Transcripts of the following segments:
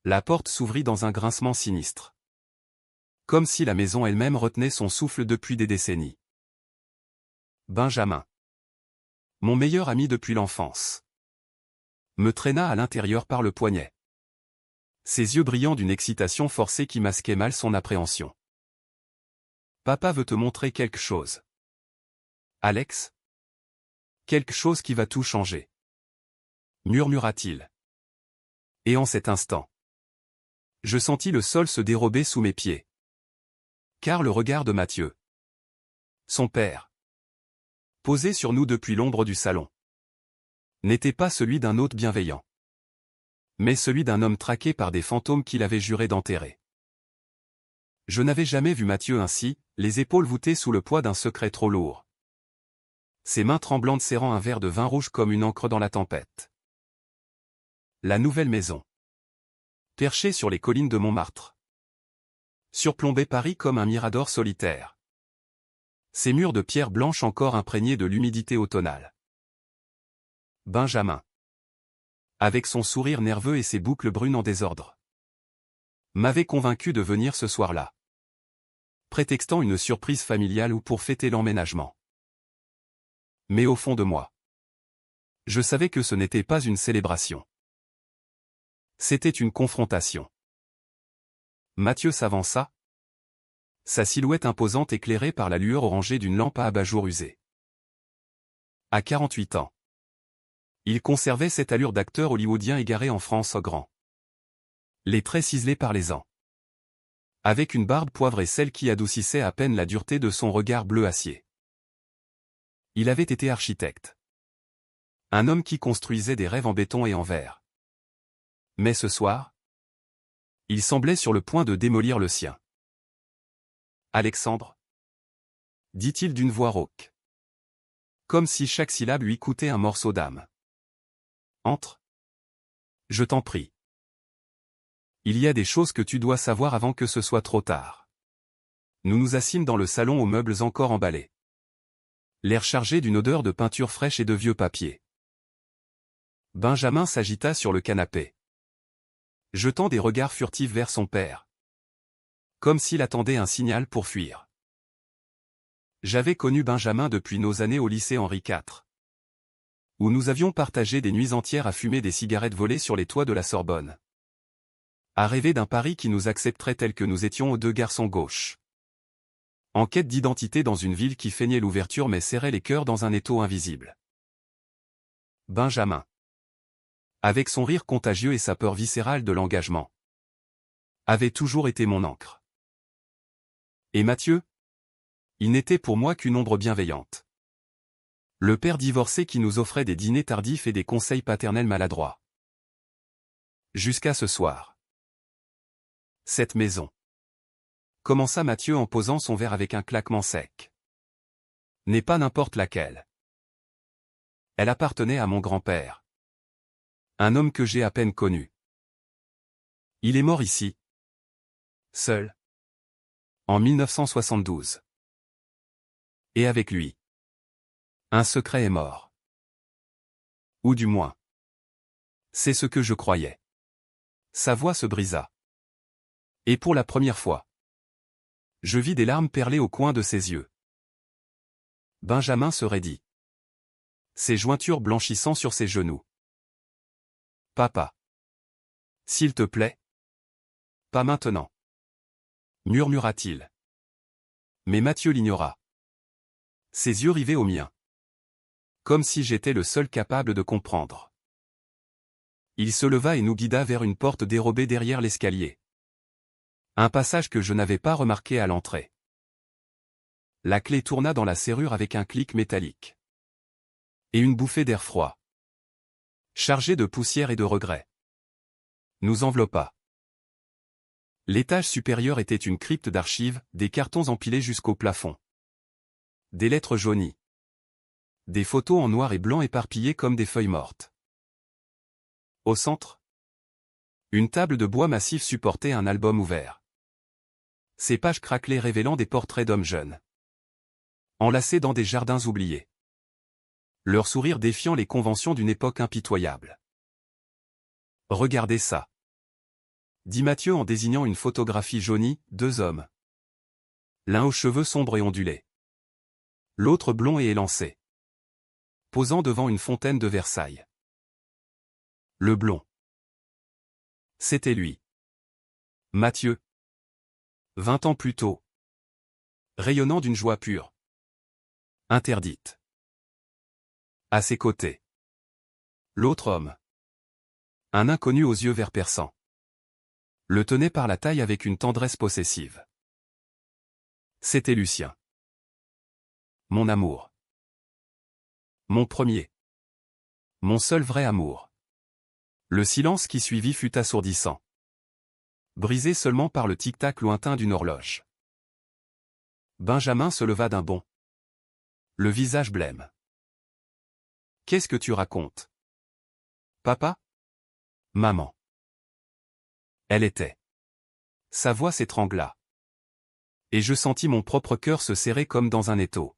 La porte s'ouvrit dans un grincement sinistre. Comme si la maison elle-même retenait son souffle depuis des décennies. Benjamin, mon meilleur ami depuis l'enfance, me traîna à l'intérieur par le poignet. Ses yeux brillants d'une excitation forcée qui masquait mal son appréhension. Papa veut te montrer quelque chose. Alex? Quelque chose qui va tout changer. Murmura-t-il. Et en cet instant, je sentis le sol se dérober sous mes pieds. Car le regard de Mathieu, son père, posé sur nous depuis l'ombre du salon, n'était pas celui d'un hôte bienveillant, mais celui d'un homme traqué par des fantômes qu'il avait juré d'enterrer. Je n'avais jamais vu Mathieu ainsi, les épaules voûtées sous le poids d'un secret trop lourd. Ses mains tremblantes serrant un verre de vin rouge comme une encre dans la tempête. La nouvelle maison. Perchée sur les collines de Montmartre. Surplombait Paris comme un mirador solitaire. Ses murs de pierre blanche encore imprégnés de l'humidité automnale. Benjamin, avec son sourire nerveux et ses boucles brunes en désordre, m'avait convaincu de venir ce soir-là, prétextant une surprise familiale ou pour fêter l'emménagement. Mais au fond de moi, je savais que ce n'était pas une célébration. C'était une confrontation. Mathieu s'avança, sa silhouette imposante éclairée par la lueur orangée d'une lampe à abat-jour usée. À 48 ans, il conservait cette allure d'acteur hollywoodien égaré en France au grand. Les traits ciselés par les ans. Avec une barbe poivrée, celle qui adoucissait à peine la dureté de son regard bleu acier. Il avait été architecte. Un homme qui construisait des rêves en béton et en verre. Mais ce soir, il semblait sur le point de démolir le sien. Alexandre, dit-il d'une voix rauque. Comme si chaque syllabe lui coûtait un morceau d'âme. Entre. Je t'en prie. Il y a des choses que tu dois savoir avant que ce soit trop tard. Nous nous assîmes dans le salon aux meubles encore emballés. L'air chargé d'une odeur de peinture fraîche et de vieux papier. Benjamin s'agita sur le canapé, jetant des regards furtifs vers son père. Comme s'il attendait un signal pour fuir. J'avais connu Benjamin depuis nos années au lycée Henri IV, où nous avions partagé des nuits entières à fumer des cigarettes volées sur les toits de la Sorbonne. À rêver d'un Paris qui nous accepterait tels que nous étions aux deux garçons gauches. En quête d'identité dans une ville qui feignait l'ouverture mais serrait les cœurs dans un étau invisible. Benjamin, avec son rire contagieux et sa peur viscérale de l'engagement, avait toujours été mon ancre. Et Mathieu? Il n'était pour moi qu'une ombre bienveillante. Le père divorcé qui nous offrait des dîners tardifs et des conseils paternels maladroits. Jusqu'à ce soir. Cette maison. Commença Mathieu en posant son verre avec un claquement sec. N'est pas n'importe laquelle. Elle appartenait à mon grand-père. Un homme que j'ai à peine connu. Il est mort ici. Seul. En 1972. Et avec lui. Un secret est mort. Ou du moins. C'est ce que je croyais. Sa voix se brisa. Et pour la première fois, je vis des larmes perler au coin de ses yeux. Benjamin se raidit. Ses jointures blanchissant sur ses genoux. Papa. S'il te plaît. Pas maintenant. Murmura-t-il. Mais Mathieu l'ignora. Ses yeux rivés aux miens. Comme si j'étais le seul capable de comprendre. Il se leva et nous guida vers une porte dérobée derrière l'escalier. Un passage que je n'avais pas remarqué à l'entrée. La clé tourna dans la serrure avec un clic métallique. Et une bouffée d'air froid, chargée de poussière et de regrets, nous enveloppa. L'étage supérieur était une crypte d'archives, des cartons empilés jusqu'au plafond. Des lettres jaunies. Des photos en noir et blanc éparpillées comme des feuilles mortes. Au centre, une table de bois massif supportait un album ouvert. Ses pages craquelaient révélant des portraits d'hommes jeunes. Enlacés dans des jardins oubliés. Leur sourire défiant les conventions d'une époque impitoyable. Regardez ça. dit Mathieu en désignant une photographie jaunie, 2 hommes. L'un aux cheveux sombres et ondulés. L'autre blond et élancé. Posant devant une fontaine de Versailles. Le blond. C'était lui. Mathieu. 20 ans plus tôt. Rayonnant d'une joie pure. Interdite. À ses côtés. L'autre homme. Un inconnu aux yeux verts perçants. Le tenait par la taille avec une tendresse possessive. C'était Lucien. Mon amour. Mon premier. Mon seul vrai amour. Le silence qui suivit fut assourdissant. Brisé seulement par le tic-tac lointain d'une horloge. Benjamin se leva d'un bond. Le visage blême. Qu'est-ce que tu racontes? Papa? Maman. Elle était. Sa voix s'étrangla. Et je sentis mon propre cœur se serrer comme dans un étau.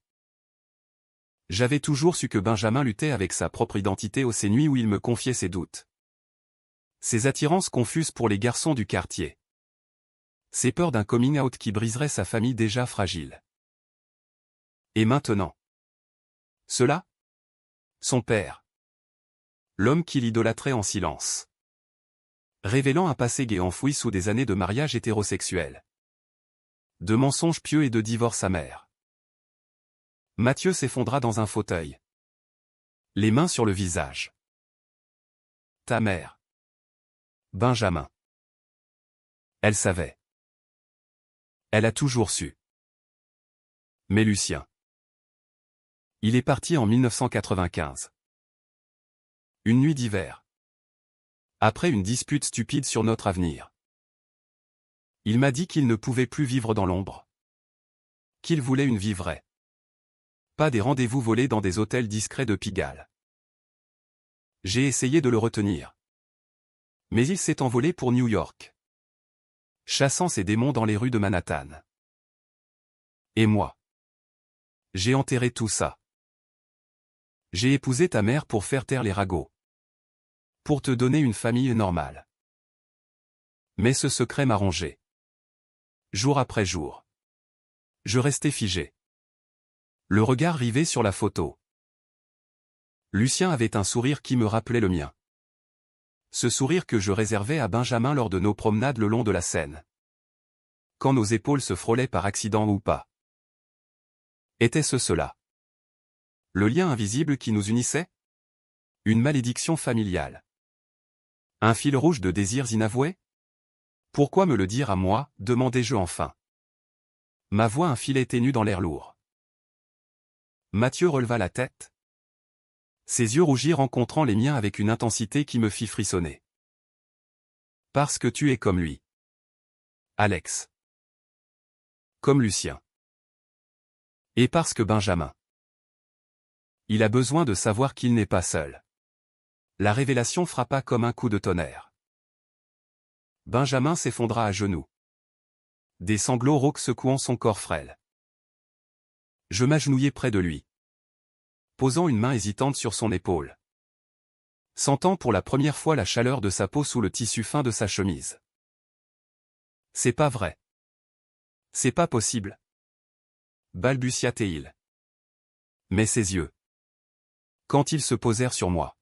J'avais toujours su que Benjamin luttait avec sa propre identité ces nuits où il me confiait ses doutes. Ses attirances confuses pour les garçons du quartier. Ses peurs d'un coming out qui briserait sa famille déjà fragile. Et maintenant? Cela? Son père. L'homme qu'il idolâtrait en silence. Révélant un passé gai enfoui sous des années de mariage hétérosexuel. De mensonges pieux et de divorce amer. Mathieu s'effondra dans un fauteuil. Les mains sur le visage. Ta mère. Benjamin. Elle savait. Elle a toujours su. Mais Lucien. Il est parti en 1995. Une nuit d'hiver. Après une dispute stupide sur notre avenir. Il m'a dit qu'il ne pouvait plus vivre dans l'ombre. Qu'il voulait une vie vraie. Pas des rendez-vous volés dans des hôtels discrets de Pigalle. J'ai essayé de le retenir. Mais il s'est envolé pour New York. Chassant ses démons dans les rues de Manhattan. Et moi? J'ai enterré tout ça. J'ai épousé ta mère pour faire taire les ragots. Pour te donner une famille normale. Mais ce secret m'a rongé. Jour après jour. Je restais figé. Le regard rivé sur la photo. Lucien avait un sourire qui me rappelait le mien. Ce sourire que je réservais à Benjamin lors de nos promenades le long de la Seine. Quand nos épaules se frôlaient par accident ou pas. Était-ce cela? Le lien invisible qui nous unissait? Une malédiction familiale. Un fil rouge de désirs inavoués? Pourquoi me le dire à moi, demandai-je enfin. Ma voix un filet ténu dans l'air lourd. Mathieu releva la tête. Ses yeux rougis rencontrant les miens avec une intensité qui me fit frissonner. Parce que tu es comme lui. Alex. Comme Lucien. Et parce que Benjamin. Il a besoin de savoir qu'il n'est pas seul. La révélation frappa comme un coup de tonnerre. Benjamin s'effondra à genoux. Des sanglots rauques secouant son corps frêle. Je m'agenouillai près de lui. Posant une main hésitante sur son épaule. Sentant pour la première fois la chaleur de sa peau sous le tissu fin de sa chemise. C'est pas vrai. C'est pas possible. Balbutia-t-il. Mais ses yeux. Quand ils se posèrent sur moi.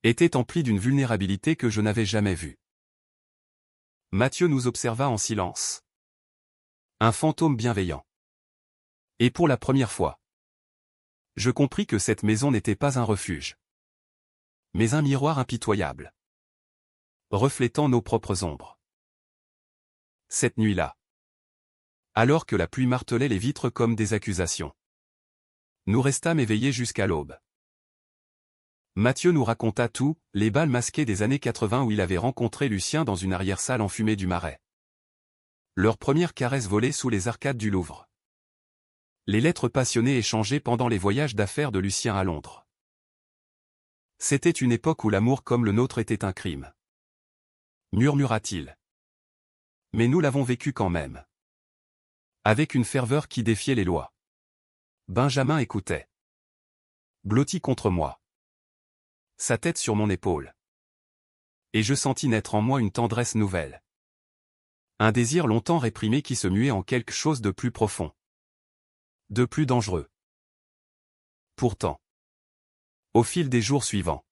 Étaient emplis d'une vulnérabilité que je n'avais jamais vue. Mathieu nous observa en silence. Un fantôme bienveillant. Et pour la première fois. Je compris que cette maison n'était pas un refuge. Mais un miroir impitoyable. Reflétant nos propres ombres. Cette nuit-là. Alors que la pluie martelait les vitres comme des accusations. Nous restâmes éveillés jusqu'à l'aube. Mathieu nous raconta tout, les bals masqués des années 80 où il avait rencontré Lucien dans une arrière-salle enfumée du Marais. Leur première caresse volée sous les arcades du Louvre. Les lettres passionnées échangées pendant les voyages d'affaires de Lucien à Londres. C'était une époque où l'amour comme le nôtre était un crime. Murmura-t-il. Mais nous l'avons vécu quand même. Avec une ferveur qui défiait les lois. Benjamin écoutait. Blotti contre moi. Sa tête sur mon épaule. Et je sentis naître en moi une tendresse nouvelle. Un désir longtemps réprimé qui se muait en quelque chose de plus profond. De plus dangereux. Pourtant. Au fil des jours suivants.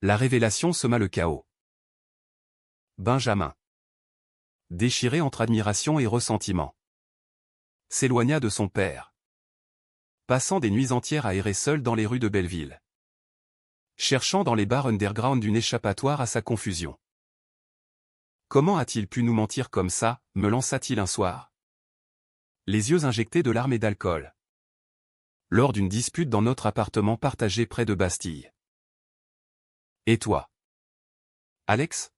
La révélation sema le chaos. Benjamin. Déchiré entre admiration et ressentiment. S'éloigna de son père. Passant des nuits entières à errer seul dans les rues de Belleville. Cherchant dans les bars underground une échappatoire à sa confusion. Comment a-t-il pu nous mentir comme ça, me lança-t-il un soir. Les yeux injectés de larmes et d'alcool. Lors d'une dispute dans notre appartement partagé près de Bastille. Et toi? Alex?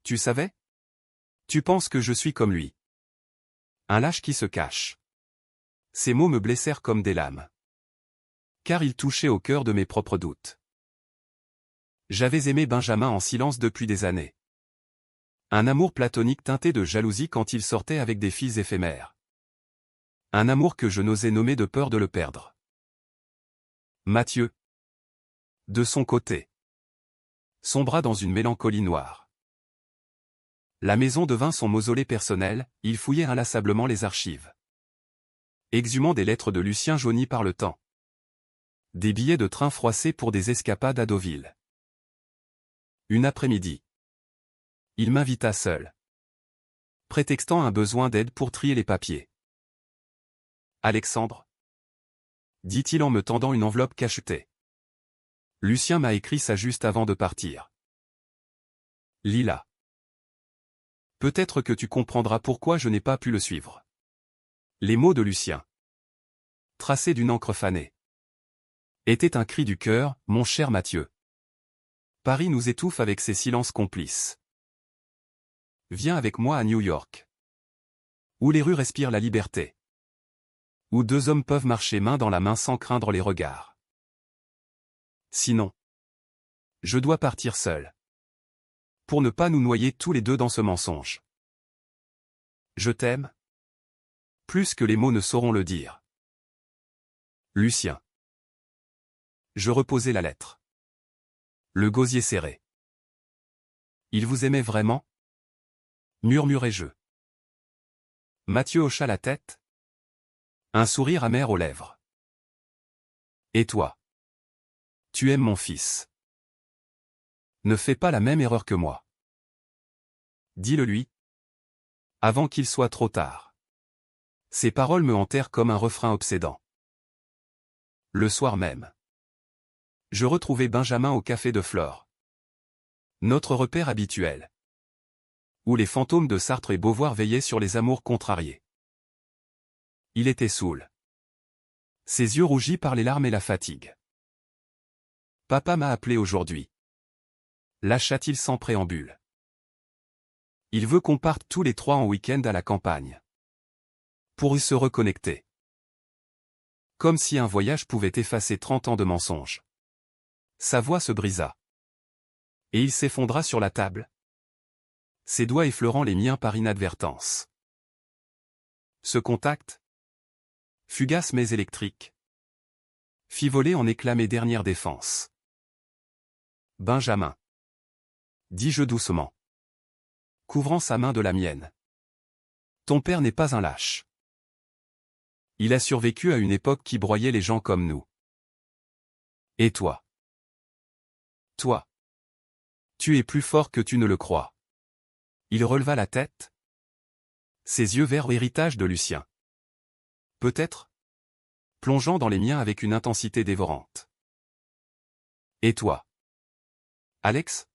Tu savais? Tu penses que je suis comme lui? Un lâche qui se cache. Ces mots me blessèrent comme des lames. Car ils touchaient au cœur de mes propres doutes. J'avais aimé Benjamin en silence depuis des années. Un amour platonique teinté de jalousie quand il sortait avec des filles éphémères. Un amour que je n'osais nommer de peur de le perdre. Mathieu. De son côté. Sombra dans une mélancolie noire. La maison devint son mausolée personnel, il fouillait inlassablement les archives. Exhumant des lettres de Lucien jaunies par le temps. Des billets de train froissés pour des escapades à Deauville. Une après-midi. Il m'invita seul. Prétextant un besoin d'aide pour trier les papiers. Alexandre, dit-il en me tendant une enveloppe cachetée. Lucien m'a écrit ça juste avant de partir. Lila. Peut-être que tu comprendras pourquoi je n'ai pas pu le suivre. Les mots de Lucien, tracés d'une encre fanée, étaient un cri du cœur, mon cher Mathieu. Paris nous étouffe avec ses silences complices. Viens avec moi à New York. Où les rues respirent la liberté. Où deux hommes peuvent marcher main dans la main sans craindre les regards. Sinon, je dois partir seul. Pour ne pas nous noyer tous les deux dans ce mensonge. Je t'aime. Plus que les mots ne sauront le dire. Lucien. Je reposai la lettre. Le gosier serré. Il vous aimait vraiment? Murmurai-je. Mathieu hocha la tête. Un sourire amer aux lèvres. Et toi? Tu aimes mon fils. Ne fais pas la même erreur que moi. Dis-le lui. Avant qu'il soit trop tard. Ces paroles me hantèrent comme un refrain obsédant. Le soir même. Je retrouvai Benjamin au café de Flore. Notre repère habituel. Où les fantômes de Sartre et Beauvoir veillaient sur les amours contrariés. Il était saoul. Ses yeux rougis par les larmes et la fatigue. Papa m'a appelé aujourd'hui. Lâcha-t-il sans préambule. Il veut qu'on parte tous les trois en week-end à la campagne. Pour y se reconnecter. Comme si un voyage pouvait effacer 30 ans de mensonges. Sa voix se brisa. Et il s'effondra sur la table. Ses doigts effleurant les miens par inadvertance. Ce contact, fugace mais électrique, fit voler en éclats mes dernières défenses. Benjamin, dis-je doucement, couvrant sa main de la mienne. Ton père n'est pas un lâche. Il a survécu à une époque qui broyait les gens comme nous. Et toi? Toi. Tu es plus fort que tu ne le crois. Il releva la tête. Ses yeux verts héritage de Lucien. Peut-être? Plongeant dans les miens avec une intensité dévorante. Et toi? Alex?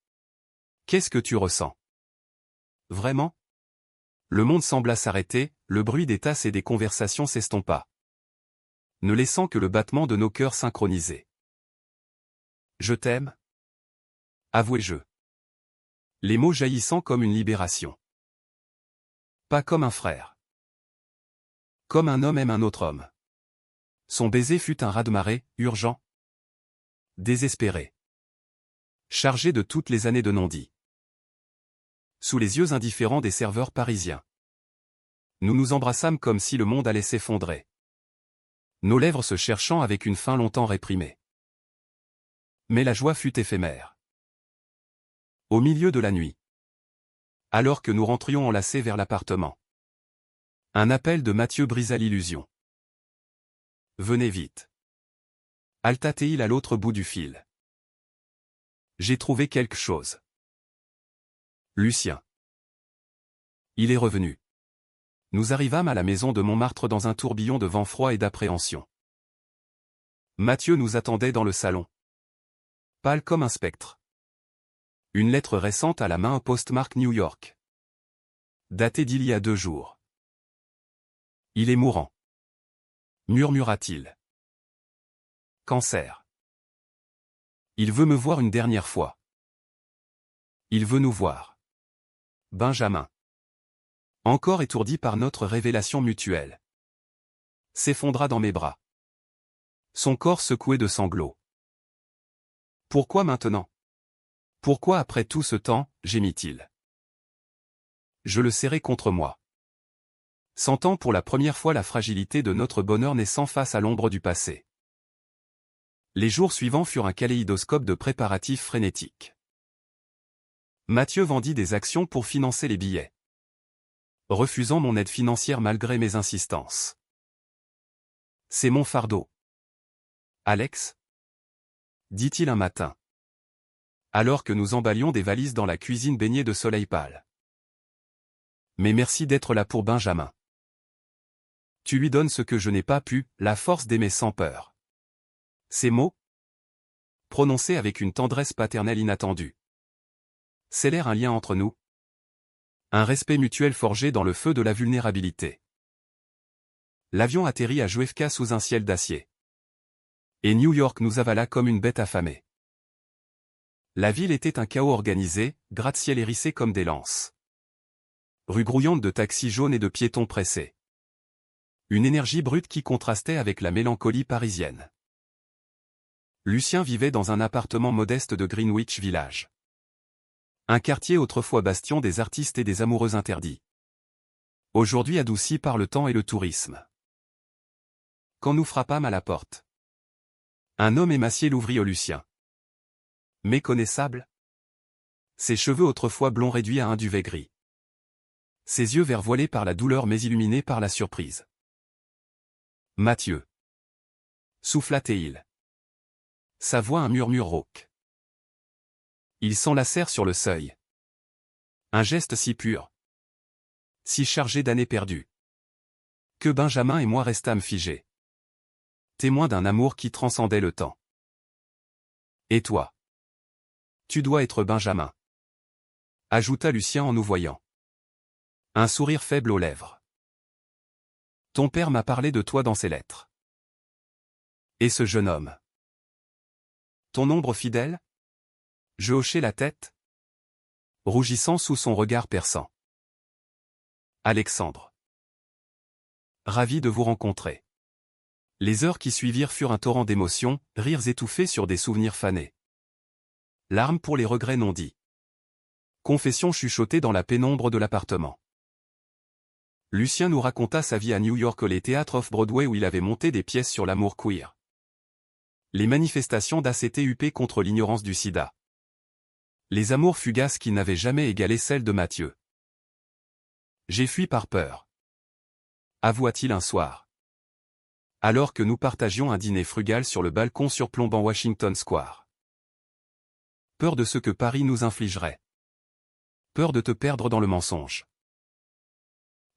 Qu'est-ce que tu ressens? Vraiment? Le monde sembla s'arrêter, le bruit des tasses et des conversations s'estompa. Ne laissant que le battement de nos cœurs synchronisés. Je t'aime? Avouai-je. Les mots jaillissant comme une libération. Pas comme un frère. Comme un homme aime un autre homme. Son baiser fut un raz-de-marée, urgent. Désespéré. Chargé de toutes les années de non-dit. Sous les yeux indifférents des serveurs parisiens. Nous nous embrassâmes comme si le monde allait s'effondrer. Nos lèvres se cherchant avec une faim longtemps réprimée. Mais la joie fut éphémère. Au milieu de la nuit. Alors que nous rentrions enlacés vers l'appartement. Un appel de Mathieu brisa l'illusion. Venez vite. Alta-t-il à l'autre bout du fil. J'ai trouvé quelque chose. Lucien. Il est revenu. Nous arrivâmes à la maison de Montmartre dans un tourbillon de vent froid et d'appréhension. Mathieu nous attendait dans le salon. Pâle comme un spectre. Une lettre récente à la main, postmark New York. Datée d'il y a 2 jours. Il est mourant. Murmura-t-il. Cancer. Il veut me voir une dernière fois. Il veut nous voir. Benjamin. Encore étourdi par notre révélation mutuelle. S'effondra dans mes bras. Son corps secoué de sanglots. Pourquoi maintenant? Pourquoi après tout ce temps, gémit-il. Je le serrai contre moi. Sentant pour la première fois la fragilité de notre bonheur naissant face à l'ombre du passé. Les jours suivants furent un kaléidoscope de préparatifs frénétiques. Mathieu vendit des actions pour financer les billets. Refusant mon aide financière malgré mes insistances. C'est mon fardeau. Alex? Dit-il un matin. Alors que nous emballions des valises dans la cuisine baignée de soleil pâle. Mais merci d'être là pour Benjamin. Tu lui donnes ce que je n'ai pas pu, la force d'aimer sans peur. Ces mots, prononcés avec une tendresse paternelle inattendue, scellèrent un lien entre nous. Un respect mutuel forgé dans le feu de la vulnérabilité. L'avion atterrit à JFK sous un ciel d'acier. Et New York nous avala comme une bête affamée. La ville était un chaos organisé, gratte-ciel hérissés comme des lances. Rues grouillantes de taxis jaunes et de piétons pressés. Une énergie brute qui contrastait avec la mélancolie parisienne. Lucien vivait dans un appartement modeste de Greenwich Village. Un quartier autrefois bastion des artistes et des amoureux interdits. Aujourd'hui adouci par le temps et le tourisme. Quand nous frappâmes à la porte. Un homme émacié l'ouvrit au Lucien. Méconnaissable. Ses cheveux autrefois blonds réduits à un duvet gris. Ses yeux verts voilés par la douleur mais illuminés par la surprise. Mathieu. Souffla-t-il. Sa voix un murmure rauque. Ils s'enlacèrent sur le seuil. Un geste si pur. Si chargé d'années perdues. Que Benjamin et moi restâmes figés. Témoins d'un amour qui transcendait le temps. Et toi? Tu dois être Benjamin. Ajouta Lucien en nous voyant. Un sourire faible aux lèvres. Ton père m'a parlé de toi dans ses lettres. Et ce jeune homme? Ton ombre fidèle? Je hochai la tête, rougissant sous son regard perçant. Alexandre. Ravi de vous rencontrer. Les heures qui suivirent furent un torrent d'émotions, rires étouffés sur des souvenirs fanés. Larmes pour les regrets non dits. Confessions chuchotées dans la pénombre de l'appartement. Lucien nous raconta sa vie à New York, les théâtres off-Broadway où il avait monté des pièces sur l'amour queer. Les manifestations d'ACTUP contre l'ignorance du sida. Les amours fugaces qui n'avaient jamais égalé celles de Mathieu. J'ai fui par peur. Avoua-t-il un soir. Alors que nous partagions un dîner frugal sur le balcon surplombant Washington Square. Peur de ce que Paris nous infligerait. Peur de te perdre dans le mensonge.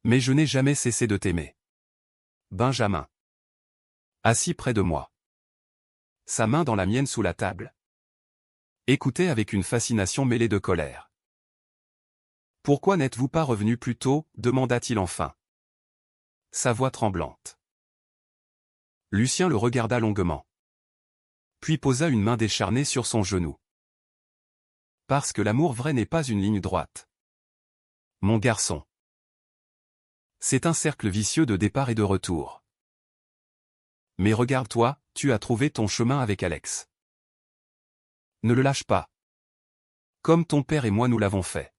Mais je n'ai jamais cessé de t'aimer. Benjamin. Assis près de moi. Sa main dans la mienne sous la table. Écoutait avec une fascination mêlée de colère. Pourquoi n'êtes-vous pas revenu plus tôt, demanda-t-il enfin. Sa voix tremblante. Lucien le regarda longuement. Puis posa une main décharnée sur son genou. Parce que l'amour vrai n'est pas une ligne droite. Mon garçon. C'est un cercle vicieux de départ et de retour. Mais regarde-toi, tu as trouvé ton chemin avec Alex. Ne le lâche pas. Comme ton père et moi nous l'avons fait.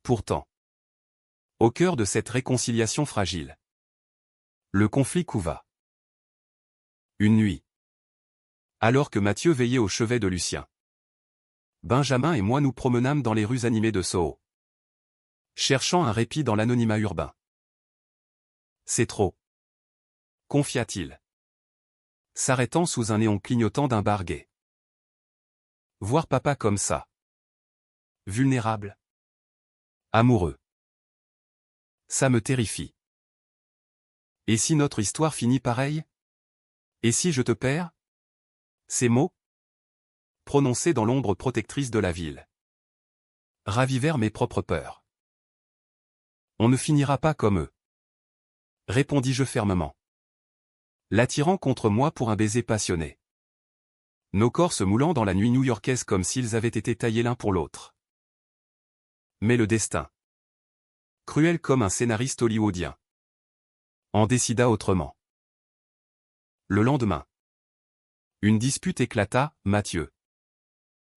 Pourtant. Au cœur de cette réconciliation fragile. Le conflit couva. Une nuit. Alors que Mathieu veillait au chevet de Lucien. Benjamin et moi nous promenâmes dans les rues animées de Soho, cherchant un répit dans l'anonymat urbain. C'est trop, confia-t-il, s'arrêtant sous un néon clignotant d'un bar gay. Voir papa comme ça. Vulnérable. Amoureux. Ça me terrifie. Et si notre histoire finit pareil? Et si je te perds? Ces mots, prononcés dans l'ombre protectrice de la ville, ravivèrent mes propres peurs. On ne finira pas comme eux, répondis-je fermement, l'attirant contre moi pour un baiser passionné. Nos corps se moulant dans la nuit new-yorkaise comme s'ils avaient été taillés l'un pour l'autre. Mais le destin, cruel comme un scénariste hollywoodien, en décida autrement. Le lendemain, une dispute éclata. Mathieu,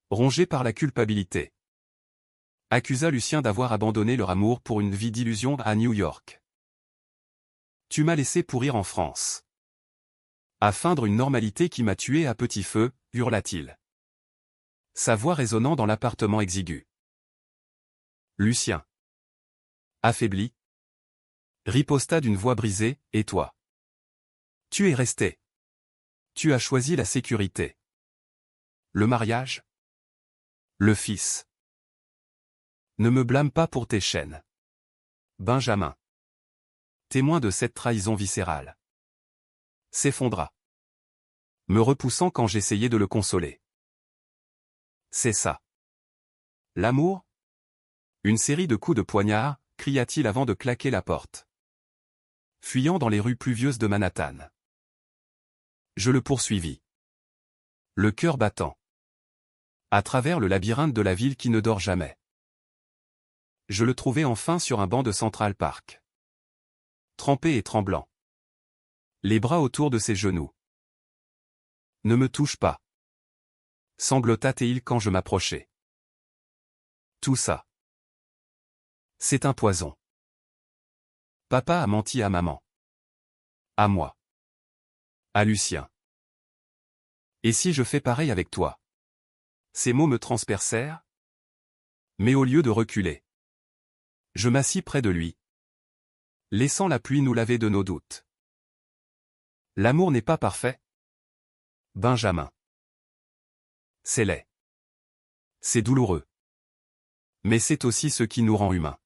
rongé par la culpabilité, accusa Lucien d'avoir abandonné leur amour pour une vie d'illusion à New York. Tu m'as laissé pourrir en France, à feindre une normalité qui m'a tué à petit feu, hurla-t-il, sa voix résonnant dans l'appartement exigu. Lucien, affaibli, riposta d'une voix brisée. Et toi? Tu es resté. Tu as choisi la sécurité. Le mariage? Le fils. Ne me blâme pas pour tes chaînes. Benjamin, témoin de cette trahison viscérale, s'effondra, me repoussant quand j'essayais de le consoler. C'est ça. L'amour? Une série de coups de poignard, cria-t-il avant de claquer la porte, fuyant dans les rues pluvieuses de Manhattan. Je le poursuivis, le cœur battant, à travers le labyrinthe de la ville qui ne dort jamais. Je le trouvai enfin sur un banc de Central Park, trempé et tremblant, les bras autour de ses genoux. Ne me touche pas, sanglota-t-il quand je m'approchai. Tout ça, c'est un poison. Papa a menti à maman. À moi. À Lucien. Et si je fais pareil avec toi? Ces mots me transpercèrent. Mais au lieu de reculer, je m'assis près de lui, laissant la pluie nous laver de nos doutes. L'amour n'est pas parfait, Benjamin. C'est laid. C'est douloureux. Mais c'est aussi ce qui nous rend humains.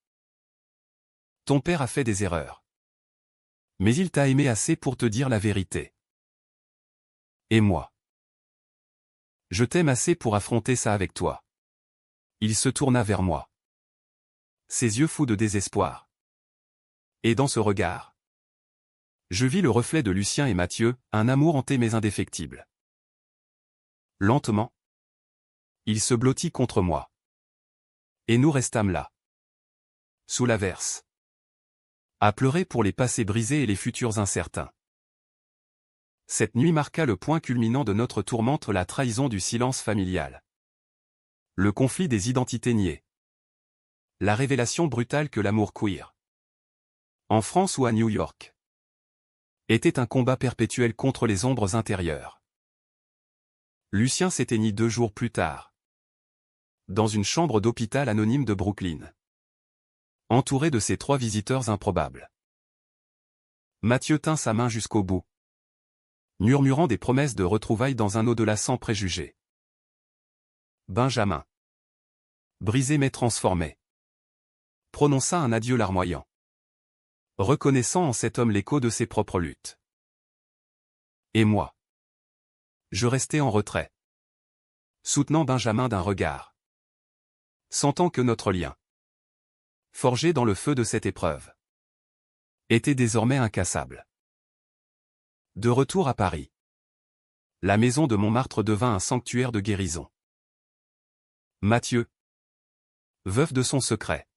Ton père a fait des erreurs. Mais il t'a aimé assez pour te dire la vérité. Et moi? Je t'aime assez pour affronter ça avec toi. Il se tourna vers moi, ses yeux fous de désespoir. Et dans ce regard, je vis le reflet de Lucien et Mathieu, un amour hanté mais indéfectible. Lentement, il se blottit contre moi. Et nous restâmes là, sous l'averse, à pleurer pour les passés brisés et les futurs incertains. Cette nuit marqua le point culminant de notre tourmente, la trahison du silence familial. Le conflit des identités niées. La révélation brutale que l'amour queer, en France ou à New York, était un combat perpétuel contre les ombres intérieures. Lucien s'éteignit 2 jours plus tard, dans une chambre d'hôpital anonyme de Brooklyn, entouré de ses 3 visiteurs improbables. Mathieu tint sa main jusqu'au bout, murmurant des promesses de retrouvailles dans un au-delà sans préjugés. Benjamin, brisé mais transformé, prononça un adieu larmoyant, reconnaissant en cet homme l'écho de ses propres luttes. Et moi? Je restais en retrait, soutenant Benjamin d'un regard, sentant que notre lien, forgé dans le feu de cette épreuve, était désormais incassable. De retour à Paris, la maison de Montmartre devint un sanctuaire de guérison. Mathieu, veuf de son secret,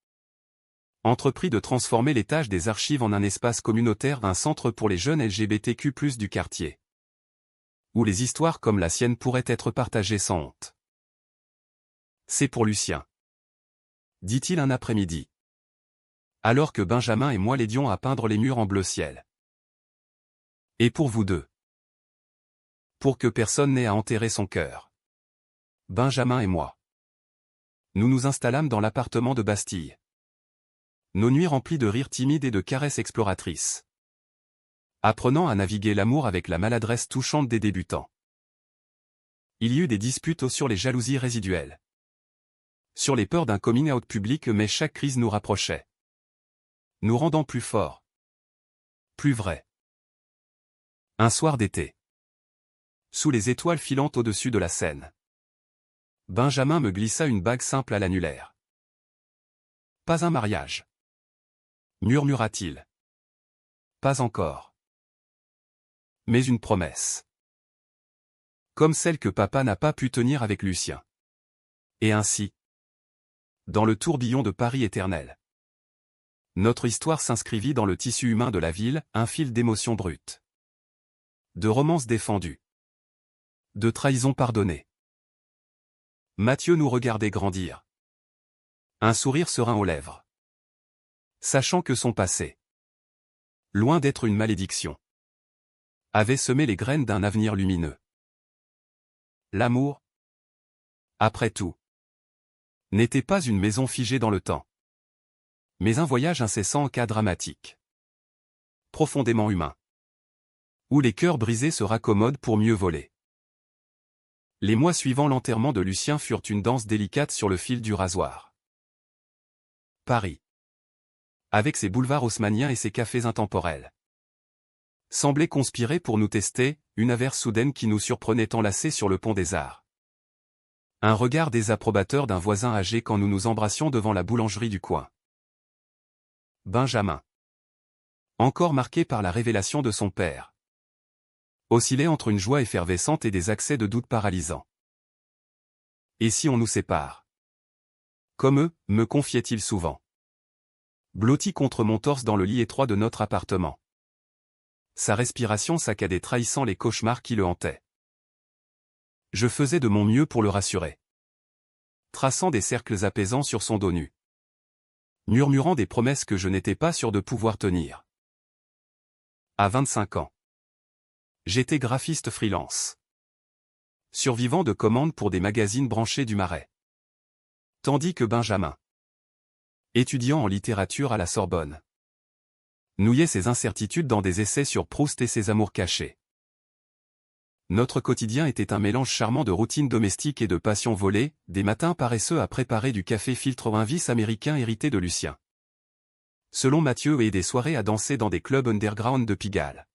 entreprit de transformer l'étage des archives en un espace communautaire, un centre pour les jeunes LGBTQ+ du quartier, où les histoires comme la sienne pourraient être partagées sans honte. C'est pour Lucien, dit-il un après-midi, alors que Benjamin et moi l'aidions à peindre les murs en bleu ciel. Et pour vous deux. Pour que personne n'ait à enterrer son cœur. Benjamin et moi. Nous nous installâmes dans l'appartement de Bastille. Nos nuits remplies de rires timides et de caresses exploratrices. Apprenant à naviguer l'amour avec la maladresse touchante des débutants. Il y eut des disputes sur les jalousies résiduelles. Sur les peurs d'un coming out public, mais chaque crise nous rapprochait. Nous rendant plus forts. Plus vrais. Un soir d'été. Sous les étoiles filantes au-dessus de la Seine. Benjamin me glissa une bague simple à l'annulaire. Pas un mariage. Murmura-t-il. Pas encore. Mais une promesse. Comme celle que papa n'a pas pu tenir avec Lucien. Et ainsi. Dans le tourbillon de Paris éternel. Notre histoire s'inscrivit dans le tissu humain de la ville, un fil d'émotions brutes. De romances défendues. De trahisons pardonnées. Mathieu nous regardait grandir. Un sourire serein aux lèvres. Sachant que son passé, loin d'être une malédiction, avait semé les graines d'un avenir lumineux. L'amour, après tout, n'était pas une maison figée dans le temps, mais un voyage incessant en cas dramatique, profondément humain, où les cœurs brisés se raccommodent pour mieux voler. Les mois suivant l'enterrement de Lucien furent une danse délicate sur le fil du rasoir. Paris, avec ses boulevards haussmanniens et ses cafés intemporels, semblait conspirer pour nous tester, une averse soudaine qui nous surprenait enlacés sur le pont des Arts. Un regard désapprobateur d'un voisin âgé quand nous nous embrassions devant la boulangerie du coin. Benjamin, encore marqué par la révélation de son père, oscillait entre une joie effervescente et des accès de doute paralysants. Et si on nous sépare? Comme eux, me confiait-il souvent. Blotti contre mon torse dans le lit étroit de notre appartement. Sa respiration saccadée trahissant les cauchemars qui le hantaient. Je faisais de mon mieux pour le rassurer. Traçant des cercles apaisants sur son dos nu. Murmurant des promesses que je n'étais pas sûr de pouvoir tenir. À 25 ans. J'étais graphiste freelance. Survivant de commandes pour des magazines branchés du Marais. Tandis que Benjamin, étudiant en littérature à la Sorbonne, nouillait ses incertitudes dans des essais sur Proust et ses amours cachés. Notre quotidien était un mélange charmant de routine domestique et de passion volée, des matins paresseux à préparer du café filtre un vice américain hérité de Lucien. Selon Mathieu, et des soirées à danser dans des clubs underground de Pigalle,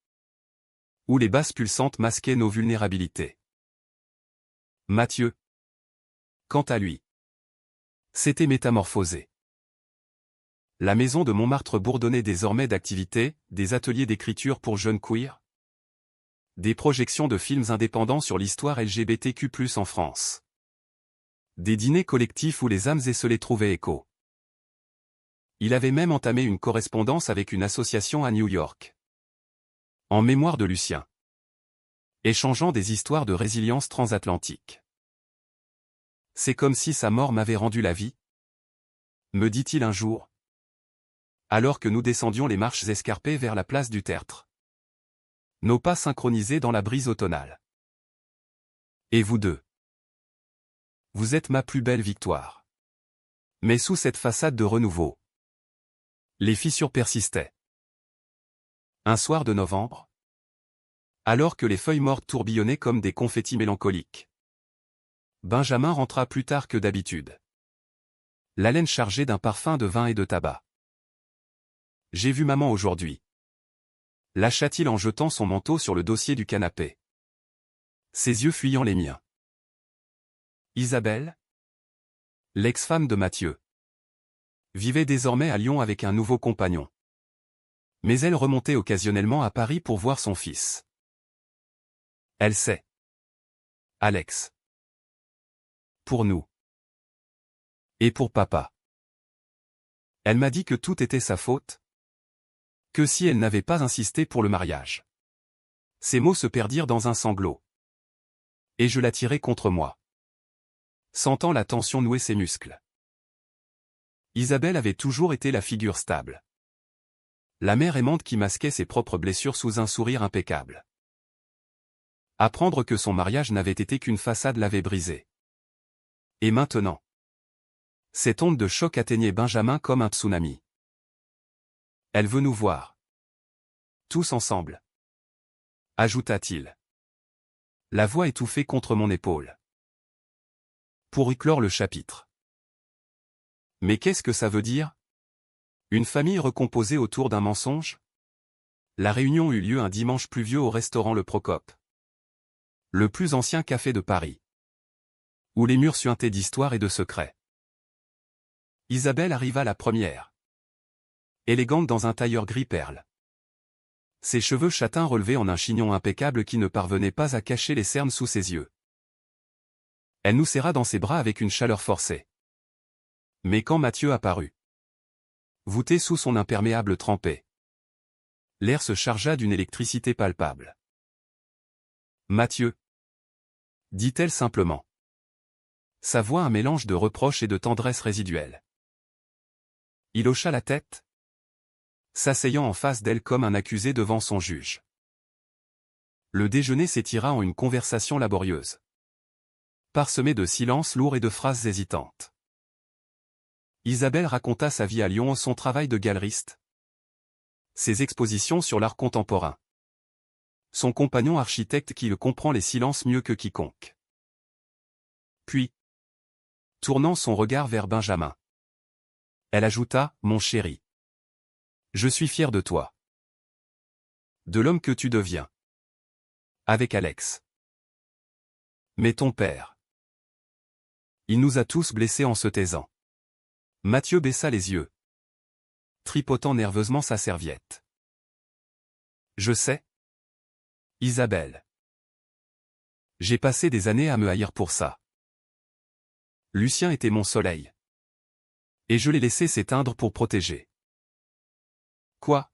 où les basses pulsantes masquaient nos vulnérabilités. Mathieu, quant à lui, s'était métamorphosé. La maison de Montmartre bourdonnait désormais d'activités, des ateliers d'écriture pour jeunes queers, des projections de films indépendants sur l'histoire LGBTQ+ en France, des dîners collectifs où les âmes esselées trouvaient écho. Il avait même entamé une correspondance avec une association à New York, en mémoire de Lucien, échangeant des histoires de résilience transatlantique. C'est comme si sa mort m'avait rendu la vie, me dit-il un jour, alors que nous descendions les marches escarpées vers la place du Tertre. Nos pas synchronisés dans la brise automnale. Et vous deux? Vous êtes ma plus belle victoire. Mais sous cette façade de renouveau, les fissures persistaient. Un soir de novembre, alors que les feuilles mortes tourbillonnaient comme des confettis mélancoliques, Benjamin rentra plus tard que d'habitude. L'haleine chargée d'un parfum de vin et de tabac. J'ai vu maman aujourd'hui. Lâcha-t-il en jetant son manteau sur le dossier du canapé. Ses yeux fuyant les miens. Isabelle, l'ex-femme de Mathieu, vivait désormais à Lyon avec un nouveau compagnon. Mais elle remontait occasionnellement à Paris pour voir son fils. Elle sait. Alex. Pour nous. Et pour papa. Elle m'a dit que tout était sa faute. Que si elle n'avait pas insisté pour le mariage. Ces mots se perdirent dans un sanglot. Et je l'attirai contre moi. Sentant la tension nouer ses muscles. Isabelle avait toujours été la figure stable. La mère aimante qui masquait ses propres blessures sous un sourire impeccable. Apprendre que son mariage n'avait été qu'une façade l'avait brisé. Et maintenant, Cette onde de choc atteignait Benjamin comme un tsunami. Elle veut nous voir. Tous ensemble. Ajouta-t-il. La voix étouffée contre mon épaule. Pour y clore le chapitre. Mais qu'est-ce que ça veut dire? Une famille recomposée autour d'un mensonge? La réunion eut lieu un dimanche pluvieux au restaurant Le Procope. Le plus ancien café de Paris. Où les murs suintaient d'histoire et de secrets. Isabelle arriva la première. Élégante dans un tailleur gris perle. Ses cheveux châtains relevés en un chignon impeccable qui ne parvenait pas à cacher les cernes sous ses yeux. Elle nous serra dans ses bras avec une chaleur forcée. Mais quand Mathieu apparut, voûté sous son imperméable trempé, l'air se chargea d'une électricité palpable. Mathieu, dit-elle simplement. Sa voix un mélange de reproche et de tendresse résiduelle. Il hocha la tête, s'asseyant en face d'elle comme un accusé devant son juge. Le déjeuner s'étira en une conversation laborieuse, parsemée de silences lourds et de phrases hésitantes. Isabelle raconta sa vie à Lyon, son travail de galeriste, ses expositions sur l'art contemporain, son compagnon architecte qui comprend les silences mieux que quiconque. Puis, tournant son regard vers Benjamin, elle ajouta, « Mon chéri, je suis fier de toi. De l'homme que tu deviens. Avec Alex. Mais ton père. Il nous a tous blessés en se taisant. » Mathieu baissa les yeux, tripotant nerveusement sa serviette. « Je sais. Isabelle. J'ai passé des années à me haïr pour ça. Lucien était mon soleil. Et je l'ai laissé s'éteindre pour protéger. » Quoi?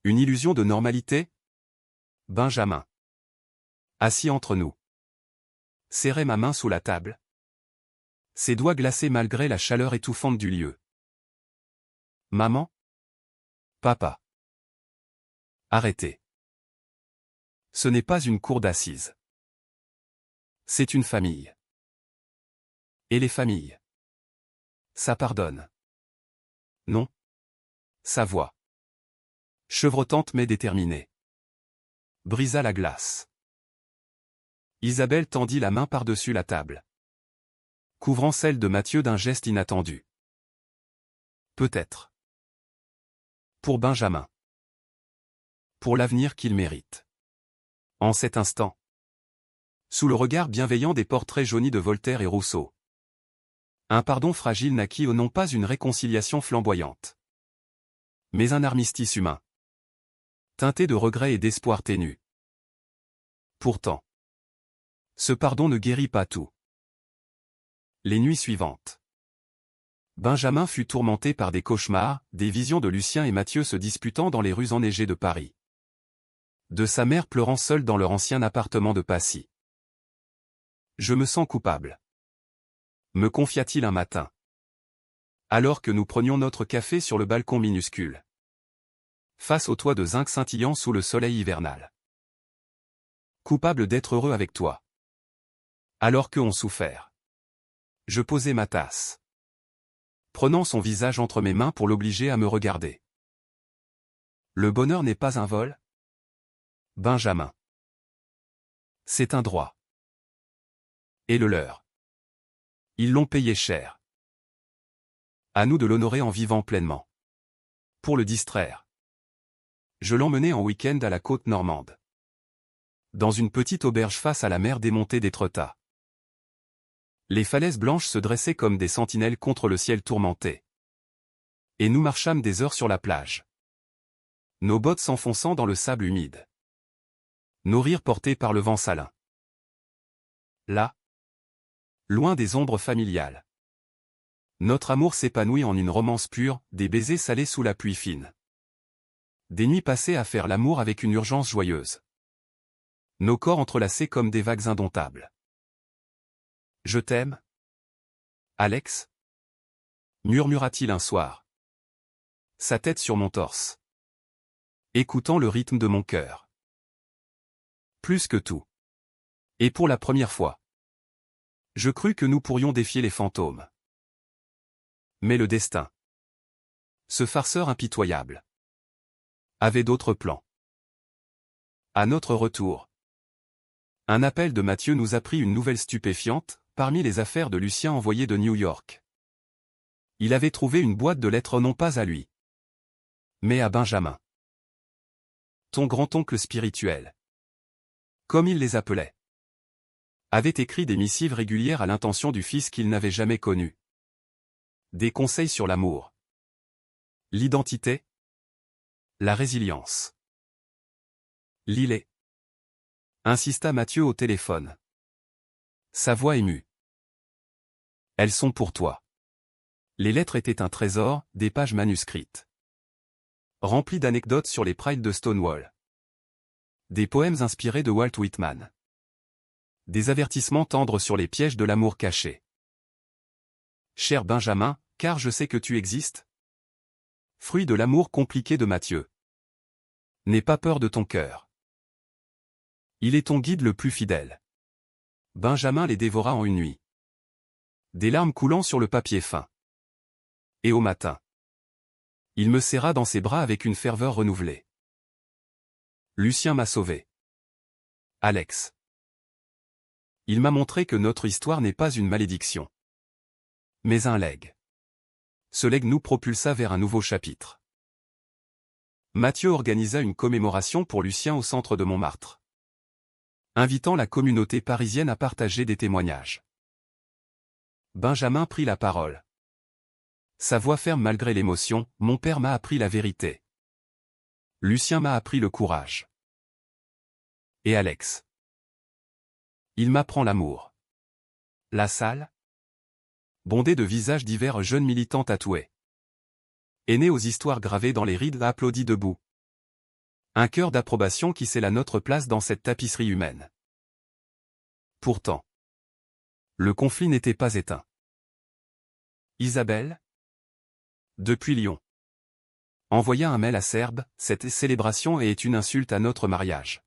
Une illusion de normalité? Benjamin, assis entre nous, serrait ma main sous la table. Ses doigts glacés malgré la chaleur étouffante du lieu. Maman? Papa? Arrêtez. Ce n'est pas une cour d'assises. C'est une famille. Et les familles? Ça pardonne. Non? Sa voix, chevrotante mais déterminée, brisa la glace. Isabelle tendit la main par-dessus la table, couvrant celle de Mathieu d'un geste inattendu. Peut-être. Pour Benjamin. Pour l'avenir qu'il mérite. En cet instant, sous le regard bienveillant des portraits jaunis de Voltaire et Rousseau, un pardon fragile naquit non pas une réconciliation flamboyante, mais un armistice humain, teinté de regrets et d'espoir ténus. Pourtant, ce pardon ne guérit pas tout. Les nuits suivantes, Benjamin fut tourmenté par des cauchemars, des visions de Lucien et Mathieu se disputant dans les rues enneigées de Paris. De sa mère pleurant seule dans leur ancien appartement de Passy. « Je me sens coupable. » me confia-t-il un matin, alors que nous prenions notre café sur le balcon minuscule, face au toit de zinc scintillant sous le soleil hivernal. Coupable d'être heureux avec toi. Alors que on souffert. Je posai ma tasse, prenant son visage entre mes mains pour l'obliger à me regarder. Le bonheur n'est pas un vol? Benjamin. C'est un droit. Et le leur. Ils l'ont payé cher. À nous de l'honorer en vivant pleinement. Pour le distraire, je l'emmenai en week-end à la côte normande. Dans une petite auberge face à la mer démontée d'Étretat. Les falaises blanches se dressaient comme des sentinelles contre le ciel tourmenté. Et nous marchâmes des heures sur la plage. Nos bottes s'enfonçant dans le sable humide. Nos rires portés par le vent salin. Là, loin des ombres familiales, notre amour s'épanouit en une romance pure, des baisers salés sous la pluie fine. Des nuits passées à faire l'amour avec une urgence joyeuse. Nos corps entrelacés comme des vagues indomptables. Je t'aime, Alex, murmura-t-il un soir. Sa tête sur mon torse. Écoutant le rythme de mon cœur. Plus que tout. Et pour la première fois, je crus que nous pourrions défier les fantômes. Mais le destin, ce farceur impitoyable, avait d'autres plans. À notre retour, un appel de Mathieu nous apprit une nouvelle stupéfiante, parmi les affaires de Lucien envoyées de New York. Il avait trouvé une boîte de lettres non pas à lui, mais à Benjamin. Ton grand-oncle spirituel, comme il les appelait, avait écrit des missives régulières à l'intention du fils qu'il n'avait jamais connu. Des conseils sur l'amour, l'identité, la résilience. Lis-les, insista Mathieu au téléphone. Sa voix émue. Elles sont pour toi. Les lettres étaient un trésor, des pages manuscrites, remplies d'anecdotes sur les prides de Stonewall. Des poèmes inspirés de Walt Whitman. Des avertissements tendres sur les pièges de l'amour caché. Cher Benjamin, car je sais que tu existes. Fruit de l'amour compliqué de Mathieu. N'aie pas peur de ton cœur. Il est ton guide le plus fidèle. Benjamin les dévora en une nuit. Des larmes coulant sur le papier fin. Et au matin, il me serra dans ses bras avec une ferveur renouvelée. Lucien m'a sauvé. Alex. Il m'a montré que notre histoire n'est pas une malédiction, mais un legs. Ce legs nous propulsa vers un nouveau chapitre. Mathieu organisa une commémoration pour Lucien au centre de Montmartre, invitant la communauté parisienne à partager des témoignages. Benjamin prit la parole. Sa voix ferme malgré l'émotion, mon père m'a appris la vérité. Lucien m'a appris le courage. Et Alex, il m'apprend l'amour. La salle, bondée de visages divers jeunes militants tatoués, aînés aux histoires gravées dans les rides, applaudit debout. Un cœur d'approbation qui scella notre place dans cette tapisserie humaine. Pourtant, le conflit n'était pas éteint. Isabelle, depuis Lyon, envoya un mail à Serbe, cette célébration est une insulte à notre mariage.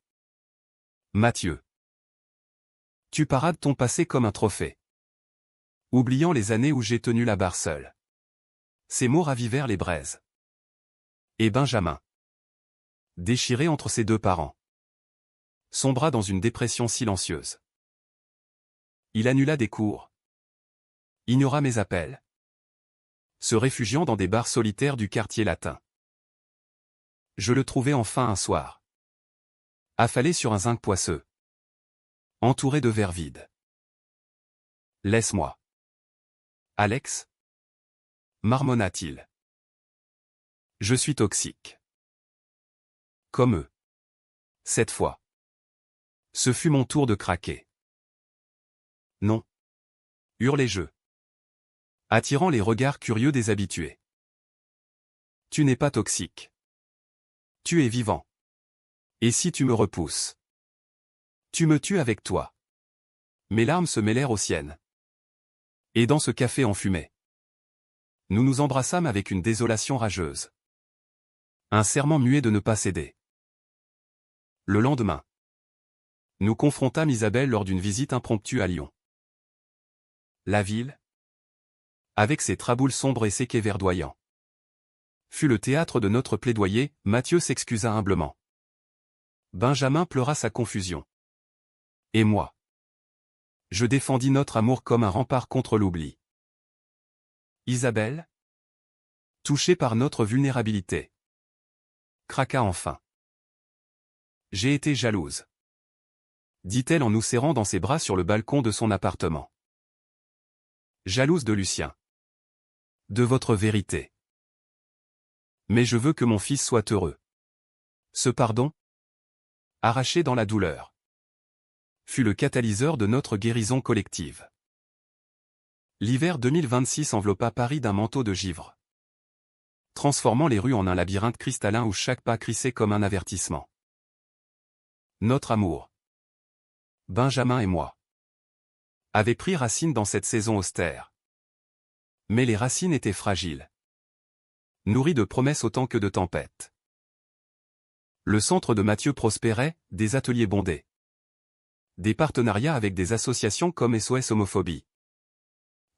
Mathieu, tu parades ton passé comme un trophée, oubliant les années où j'ai tenu la barre seule. Ces mots ravivèrent les braises. Et Benjamin, déchiré entre ses deux parents, sombra dans une dépression silencieuse. Il annula des cours, ignora mes appels, se réfugiant dans des bars solitaires du quartier latin. Je le trouvai enfin un soir, affalé sur un zinc poisseux, entouré de verres vides. Laisse-moi. Alex, marmonna-t-il. Je suis toxique. Comme eux. Cette fois, ce fut mon tour de craquer. Non. Hurlai-je, attirant les regards curieux des habitués. Tu n'es pas toxique. Tu es vivant. Et si tu me repousses? Tu me tues avec toi. Mes larmes se mêlèrent aux siennes. Et dans ce café enfumé, nous nous embrassâmes avec une désolation rageuse. Un serment muet de ne pas céder. Le lendemain, nous confrontâmes Isabelle lors d'une visite impromptue à Lyon. La ville, avec ses traboules sombres et ses quais verdoyants, fut le théâtre de notre plaidoyer. Mathieu s'excusa humblement. Benjamin pleura sa confusion. Et moi, je défendis notre amour comme un rempart contre l'oubli. Isabelle, touchée par notre vulnérabilité, craqua enfin. J'ai été jalouse, dit-elle en nous serrant dans ses bras sur le balcon de son appartement. Jalouse de Lucien. De votre vérité. Mais je veux que mon fils soit heureux. Ce pardon, arraché dans la douleur, fut le catalyseur de notre guérison collective. L'hiver 2026 enveloppa Paris d'un manteau de givre, transformant les rues en un labyrinthe cristallin où chaque pas crissait comme un avertissement. Notre amour, Benjamin et moi, avait pris racine dans cette saison austère. Mais les racines étaient fragiles, nourries de promesses autant que de tempêtes. Le centre de Mathieu prospérait, des ateliers bondés, des partenariats avec des associations comme SOS Homophobie,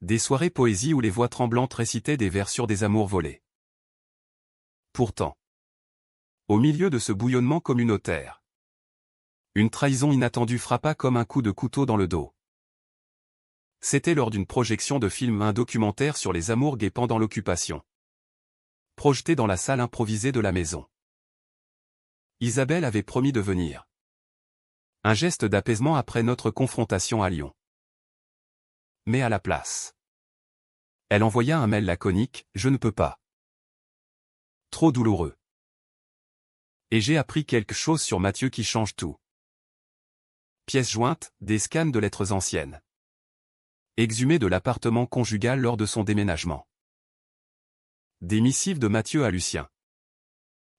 Des soirées poésie où les voix tremblantes récitaient des vers sur des amours volés. Pourtant, au milieu de ce bouillonnement communautaire, une trahison inattendue frappa comme un coup de couteau dans le dos. C'était lors d'une projection de film, un documentaire sur les amours gays pendant l'occupation. Projeté dans la salle improvisée de la maison. Isabelle avait promis de venir. Un geste d'apaisement après notre confrontation à Lyon. Mais à la place, elle envoya un mail laconique, « Je ne peux pas. Trop douloureux. » Et j'ai appris quelque chose sur Mathieu qui change tout. Pièces jointes, des scans de lettres anciennes. Exhumées de l'appartement conjugal lors de son déménagement. Des missives de Mathieu à Lucien.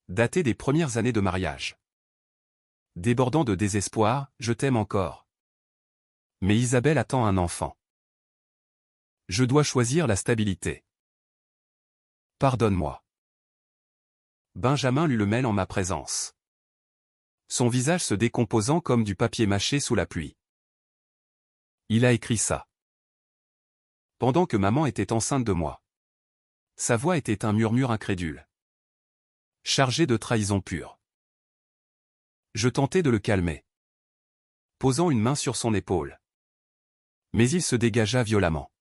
Datées des premières années de mariage. Débordant de désespoir, « Je t'aime encore. Mais Isabelle attend un enfant. Je dois choisir la stabilité. Pardonne-moi. » Benjamin lut le mail en ma présence. Son visage se décomposant comme du papier mâché sous la pluie. Il a écrit ça pendant que maman était enceinte de moi. Sa voix était un murmure incrédule. Chargé de trahison pure. Je tentai de le calmer, posant une main sur son épaule. Mais il se dégagea violemment.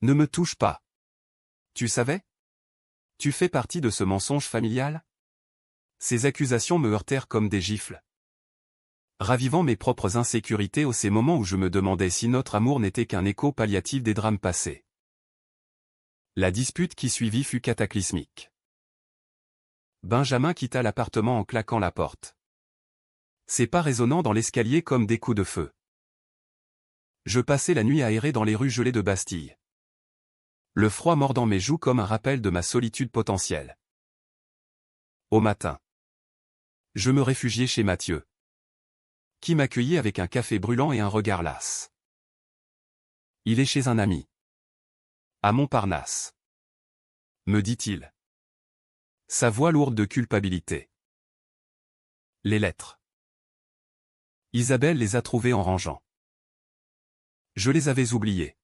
Ne me touche pas. Tu savais? Tu fais partie de ce mensonge familial? Ces accusations me heurtèrent comme des gifles. Ravivant mes propres insécurités au ces moments où je me demandais si notre amour n'était qu'un écho palliatif des drames passés. La dispute qui suivit fut cataclysmique. Benjamin quitta l'appartement en claquant la porte. Ses pas résonnant dans l'escalier comme des coups de feu. Je passai la nuit à errer dans les rues gelées de Bastille. Le froid mordant mes joues comme un rappel de ma solitude potentielle. Au matin, je me réfugiai chez Mathieu, qui m'accueillit avec un café brûlant et un regard las. Il est chez un ami. À Montparnasse. Me dit-il. Sa voix lourde de culpabilité. Les lettres. Isabelle les a trouvées en rangeant. Je les avais oubliées.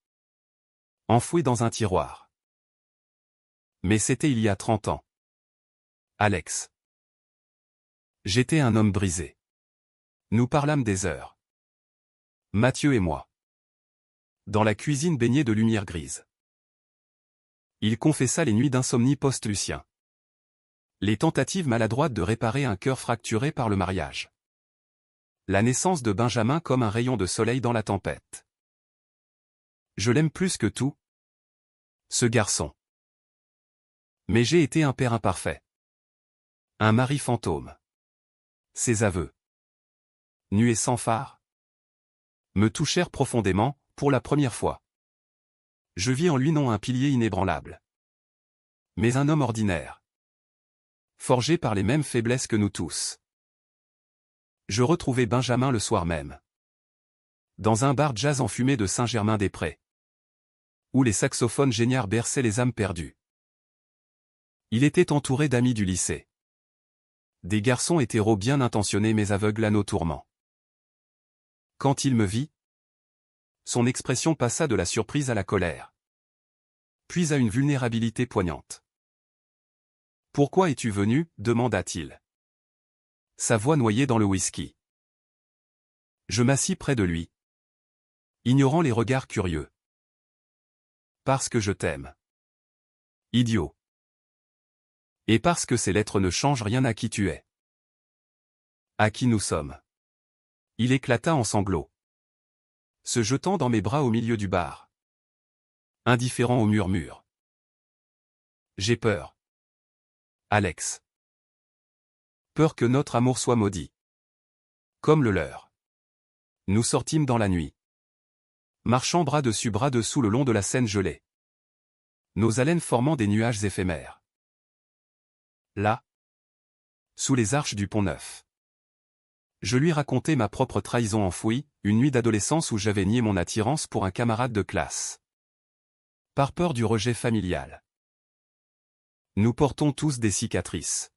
Enfouies dans un tiroir. Mais c'était il y a 30 ans. Alex. J'étais un homme brisé. Nous parlâmes des heures. Mathieu et moi. Dans la cuisine baignée de lumière grise. Il confessa les nuits d'insomnie post-Lucien. Les tentatives maladroites de réparer un cœur fracturé par le mariage. La naissance de Benjamin comme un rayon de soleil dans la tempête. Je l'aime plus que tout. Ce garçon. Mais j'ai été un père imparfait. Un mari fantôme. Ses aveux, nus et sans phare, me touchèrent profondément, pour la première fois. Je vis en lui non un pilier inébranlable, mais un homme ordinaire, forgé par les mêmes faiblesses que nous tous. Je retrouvai Benjamin le soir même, dans un bar jazz enfumé de Saint-Germain-des-Prés, où les saxophones géniards berçaient les âmes perdues. Il était entouré d'amis du lycée. Des garçons hétéros bien intentionnés mais aveugles à nos tourments. Quand il me vit, son expression passa de la surprise à la colère, puis à une vulnérabilité poignante. « Pourquoi es-tu venu ?» demanda-t-il. Sa voix noyée dans le whisky. Je m'assis près de lui, ignorant les regards curieux. « Parce que je t'aime. Idiot. Et parce que ces lettres ne changent rien à qui tu es. À qui nous sommes. » Il éclata en sanglots, se jetant dans mes bras au milieu du bar. Indifférent au murmure. J'ai peur. Alex. Peur que notre amour soit maudit. Comme le leur. Nous sortîmes dans la nuit. Marchant bras dessus bras dessous le long de la Seine gelée. Nos haleines formant des nuages éphémères. Là, sous les arches du Pont-Neuf. Je lui racontai ma propre trahison enfouie, une nuit d'adolescence où j'avais nié mon attirance pour un camarade de classe. Par peur du rejet familial. Nous portons tous des cicatrices.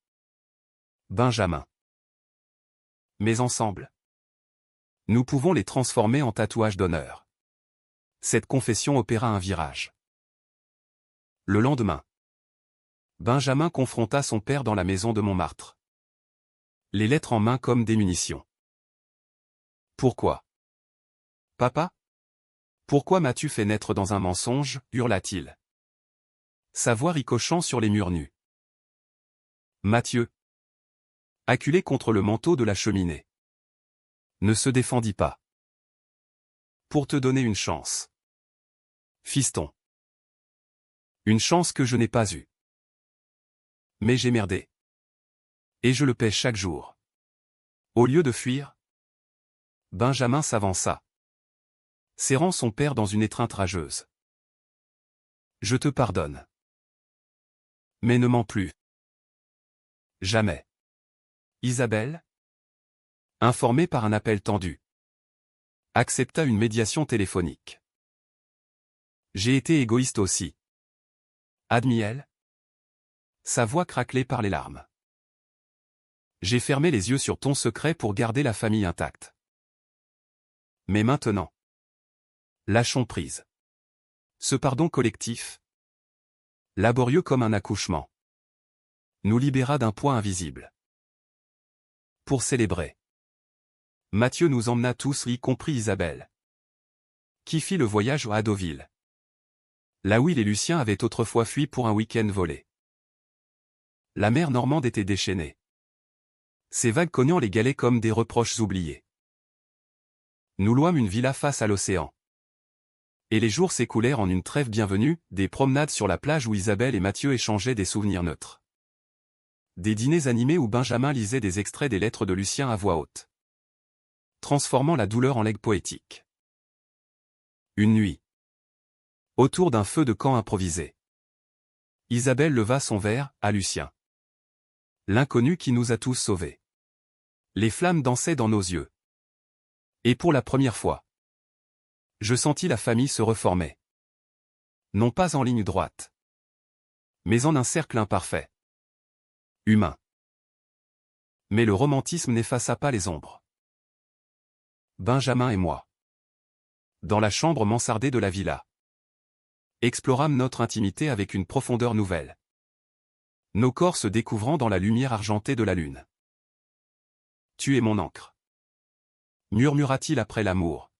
Benjamin. Mais ensemble, nous pouvons les transformer en tatouages d'honneur. Cette confession opéra un virage. Le lendemain, Benjamin confronta son père dans la maison de Montmartre. Les lettres en main comme des munitions. Pourquoi? Papa? Pourquoi m'as-tu fait naître dans un mensonge? Hurla-t-il. Sa voix ricochant sur les murs nus. Mathieu, acculé contre le manteau de la cheminée, ne se défendit pas. Pour te donner une chance. Fiston. Une chance que je n'ai pas eue. Mais j'ai merdé. Et je le paie chaque jour. Au lieu de fuir, Benjamin s'avança, serrant son père dans une étreinte rageuse. Je te pardonne. Mais ne mens plus. Jamais. Isabelle, informée par un appel tendu, accepta une médiation téléphonique. J'ai été égoïste aussi. Admis-elle. Sa voix craquelée par les larmes. J'ai fermé les yeux sur ton secret pour garder la famille intacte. Mais maintenant, lâchons prise. Ce pardon collectif, laborieux comme un accouchement, nous libéra d'un poids invisible. Pour célébrer, Mathieu nous emmena tous, y compris Isabelle, qui fit le voyage à Deauville, là où il et Lucien avaient autrefois fui pour un week-end volé. La mer normande était déchaînée, ses vagues cognant les galets comme des reproches oubliés. Nous louâmes une villa face à l'océan. Et les jours s'écoulèrent en une trêve bienvenue, des promenades sur la plage où Isabelle et Mathieu échangeaient des souvenirs neutres. Des dîners animés où Benjamin lisait des extraits des lettres de Lucien à voix haute, transformant la douleur en legs poétique. Une nuit, autour d'un feu de camp improvisé, Isabelle leva son verre à Lucien. L'inconnu qui nous a tous sauvés. Les flammes dansaient dans nos yeux. Et pour la première fois, je sentis la famille se reformer. Non pas en ligne droite, mais en un cercle imparfait. Humain. Mais le romantisme n'effaça pas les ombres. Benjamin et moi, dans la chambre mansardée de la villa, explorâmes notre intimité avec une profondeur nouvelle. Nos corps se découvrant dans la lumière argentée de la lune. Tu es mon encre, murmura-t-il après l'amour,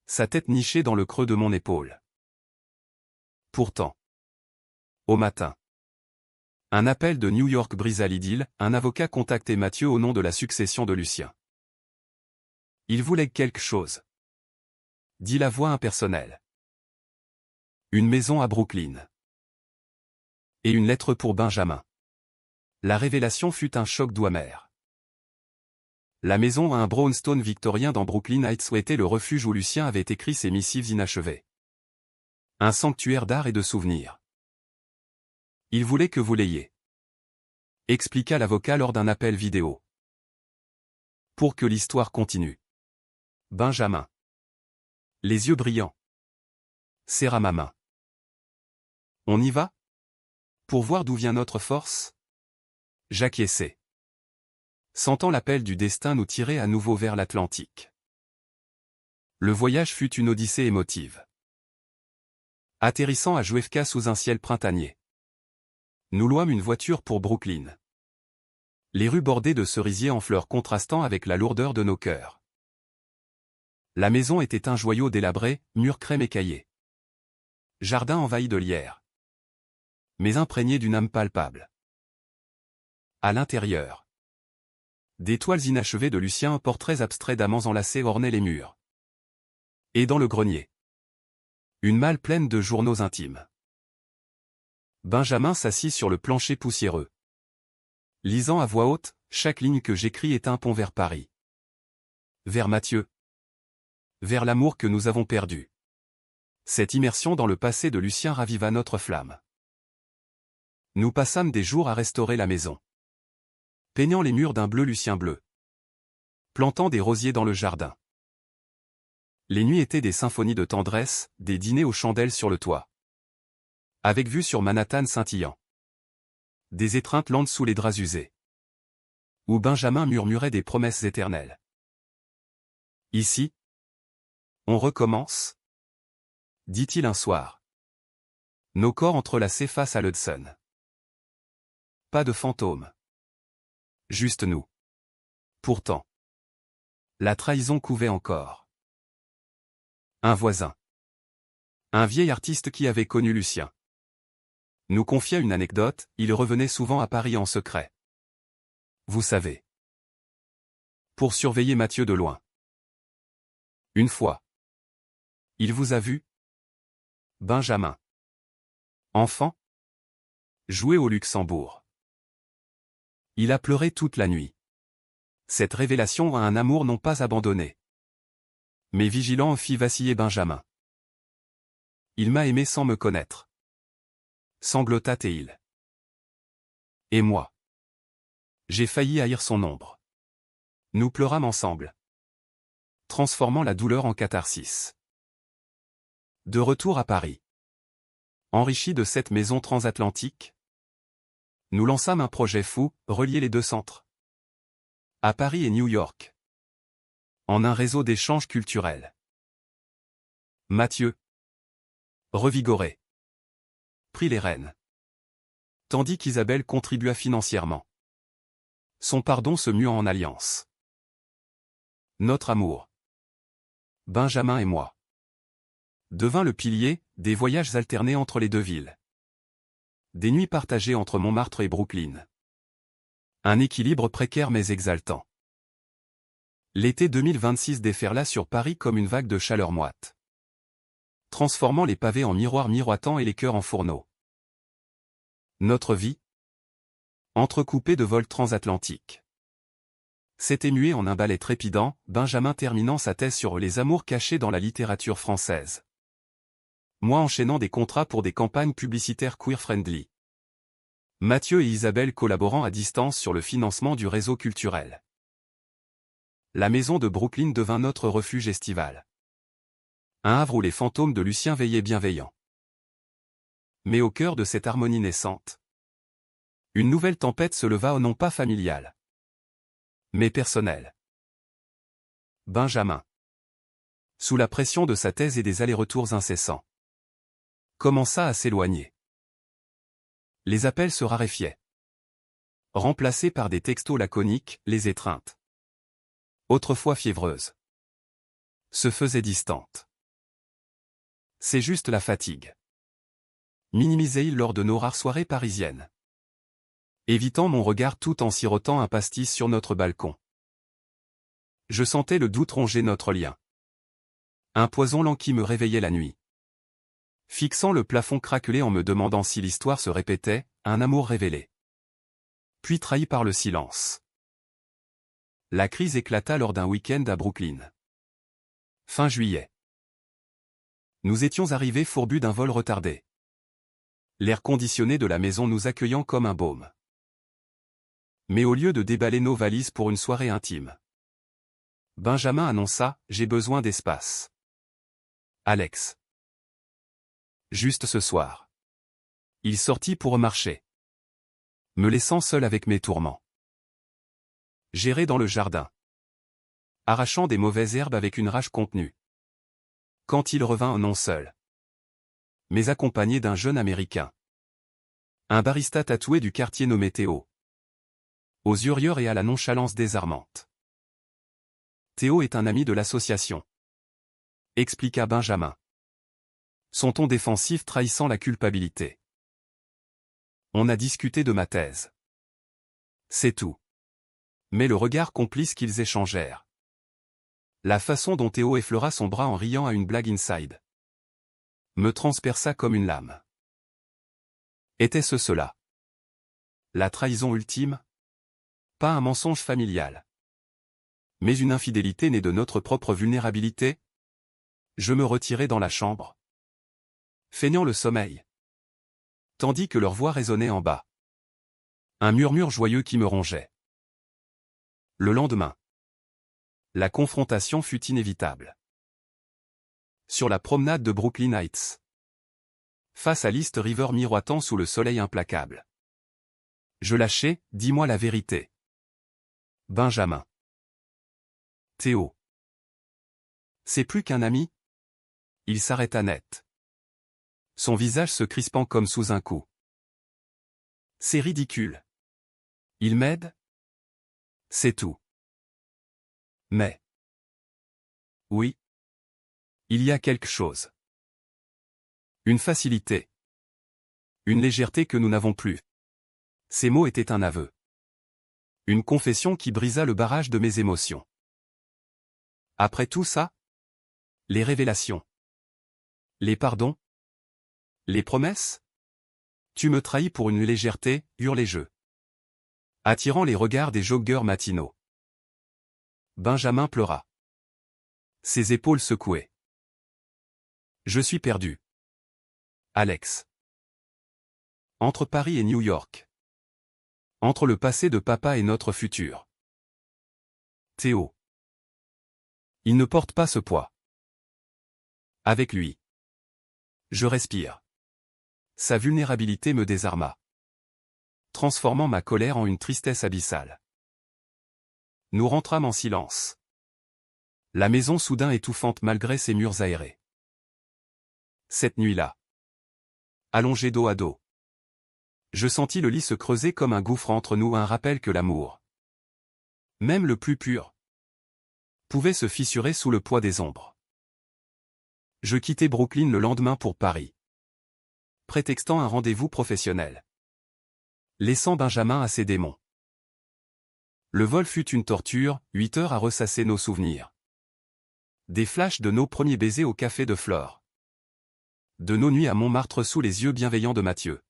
sa tête nichée dans le creux de mon épaule. Pourtant, au matin, un appel de New York brisa l'idylle, un avocat contactait Mathieu au nom de la succession de Lucien. Il voulait quelque chose, dit la voix impersonnelle. Une maison à Brooklyn. Et une lettre pour Benjamin. La révélation fut un choc doux amer. La maison à un brownstone victorien dans Brooklyn Heights était le refuge où Lucien avait écrit ses missives inachevées. Un sanctuaire d'art et de souvenirs. Il voulait que vous l'ayez, expliqua l'avocat lors d'un appel vidéo. Pour que l'histoire continue. Benjamin, les yeux brillants, serra ma main. On y va? Pour voir d'où vient notre force? J'acquiesçai, sentant l'appel du destin nous tirer à nouveau vers l'Atlantique. Le voyage fut une odyssée émotive. Atterrissant à Juevka sous un ciel printanier, nous louâmes une voiture pour Brooklyn. Les rues bordées de cerisiers en fleurs contrastant avec la lourdeur de nos cœurs. La maison était un joyau délabré, murs crème écaillés. Jardin envahi de lierre, mais imprégné d'une âme palpable. À l'intérieur, des toiles inachevées de Lucien, portraits abstraits d'amants enlacés ornaient les murs. Et dans le grenier, une malle pleine de journaux intimes. Benjamin s'assit sur le plancher poussiéreux, lisant à voix haute, chaque ligne que j'écris est un pont vers Paris. Vers Mathieu. Vers l'amour que nous avons perdu. Cette immersion dans le passé de Lucien raviva notre flamme. Nous passâmes des jours à restaurer la maison, peignant les murs d'un bleu Lucien bleu, plantant des rosiers dans le jardin. Les nuits étaient des symphonies de tendresse, des dîners aux chandelles sur le toit, avec vue sur Manhattan scintillant. Des étreintes lentes sous les draps usés, où Benjamin murmurait des promesses éternelles. Ici, on recommence. dit-il un soir. Nos corps entrelacés face à l'Hudson. Pas de fantômes. Juste nous. Pourtant. La trahison couvait encore. Un voisin. Un vieil artiste qui avait connu Lucien. Nous confia une anecdote, il revenait souvent à Paris en secret. Vous savez. Pour surveiller Mathieu de loin. Une fois. Il vous a vu? Benjamin. Enfant? Jouer au Luxembourg. Il a pleuré toute la nuit. Cette révélation a un amour non pas abandonné. Mais vigilant fit vaciller Benjamin. Il m'a aimé sans me connaître. Sanglota-t-il. Et moi. J'ai failli haïr son ombre. Nous pleurâmes ensemble. Transformant la douleur en catharsis. De retour à Paris. Enrichi de cette maison transatlantique, nous lançâmes un projet fou, relier les deux centres. À Paris et New York. En un réseau d'échanges culturels. Mathieu. Revigoré. Prit les rênes. Tandis qu'Isabelle contribua financièrement. Son pardon se muant en alliance. Notre amour. Benjamin et moi. Devint le pilier, des voyages alternés entre les deux villes. Des nuits partagées entre Montmartre et Brooklyn. Un équilibre précaire mais exaltant. L'été 2026 déferla sur Paris comme une vague de chaleur moite. Transformant les pavés en miroirs miroitants et les cœurs en fourneaux. Notre vie. Entrecoupée de vols transatlantiques. S'était mué en un ballet trépidant, Benjamin terminant sa thèse sur les amours cachés dans la littérature française. Moi enchaînant des contrats pour des campagnes publicitaires queer-friendly. Mathieu et Isabelle collaborant à distance sur le financement du réseau culturel. La maison de Brooklyn devint notre refuge estival. Un havre où les fantômes de Lucien veillaient bienveillants. Mais au cœur de cette harmonie naissante, une nouvelle tempête se leva, non pas familiale, mais personnelle. Benjamin, sous la pression de sa thèse et des allers-retours incessants, commença à s'éloigner. Les appels se raréfiaient. Remplacés par des textos laconiques, les étreintes, autrefois fiévreuses, se faisaient distantes. C'est juste la fatigue. Minimisait-il lors de nos rares soirées parisiennes. Évitant mon regard tout en sirotant un pastis sur notre balcon. Je sentais le doute ronger notre lien. Un poison lent qui me réveillait la nuit. Fixant le plafond craquelé en me demandant si l'histoire se répétait, un amour révélé. Puis trahi par le silence. La crise éclata lors d'un week-end à Brooklyn. Fin juillet. Nous étions arrivés fourbus d'un vol retardé. L'air conditionné de la maison nous accueillant comme un baume. Mais au lieu de déballer nos valises pour une soirée intime, Benjamin annonça « J'ai besoin d'espace. Alex. Juste ce soir. » Il sortit pour marcher, me laissant seul avec mes tourments. J'errais dans le jardin, arrachant des mauvaises herbes avec une rage contenue. Quand il revint non seul, mais accompagné d'un jeune Américain. Un barista tatoué du quartier nommé Théo. Aux yeux rieurs et à la nonchalance désarmante. Théo est un ami de l'association, expliqua Benjamin. Son ton défensif trahissant la culpabilité. On a discuté de ma thèse. C'est tout. Mais le regard complice qu'ils échangèrent. La façon dont Théo effleura son bras en riant à une blague inside. Me transperça comme une lame. Était-ce cela? La trahison ultime? Pas un mensonge familial. Mais une infidélité née de notre propre vulnérabilité? Je me retirai dans la chambre, feignant le sommeil. Tandis que leur voix résonnait en bas. Un murmure joyeux qui me rongeait. Le lendemain, la confrontation fut inévitable. Sur la promenade de Brooklyn Heights. Face à l'East River miroitant sous le soleil implacable. Je lâchai, dis-moi la vérité. Benjamin. Théo. C'est plus qu'un ami? Il s'arrêta net. Son visage se crispant comme sous un coup. C'est ridicule. Il m'aide? C'est tout. Mais. Oui. Il y a quelque chose. Une facilité. Une légèreté que nous n'avons plus. Ces mots étaient un aveu. Une confession qui brisa le barrage de mes émotions. Après tout ça? Les révélations. Les pardons? Les promesses? Tu me trahis pour une légèreté, hurlai-je, attirant les regards des joggeurs matinaux. Benjamin pleura. Ses épaules secouaient. Je suis perdu. Alex. Entre Paris et New York. Entre le passé de papa et notre futur. Théo. Il ne porte pas ce poids. Avec lui. Je respire. Sa vulnérabilité me désarma, transformant ma colère en une tristesse abyssale. Nous rentrâmes en silence. La maison soudain étouffante malgré ses murs aérés. Cette nuit-là, allongé dos à dos, je sentis le lit se creuser comme un gouffre entre nous, un rappel que l'amour, même le plus pur, pouvait se fissurer sous le poids des ombres. Je quittai Brooklyn le lendemain pour Paris, prétextant un rendez-vous professionnel, laissant Benjamin à ses démons. Le vol fut une torture, 8 heures à ressasser nos souvenirs. Des flashs de nos premiers baisers au café de Flore. De nos nuits à Montmartre sous les yeux bienveillants de Mathieu.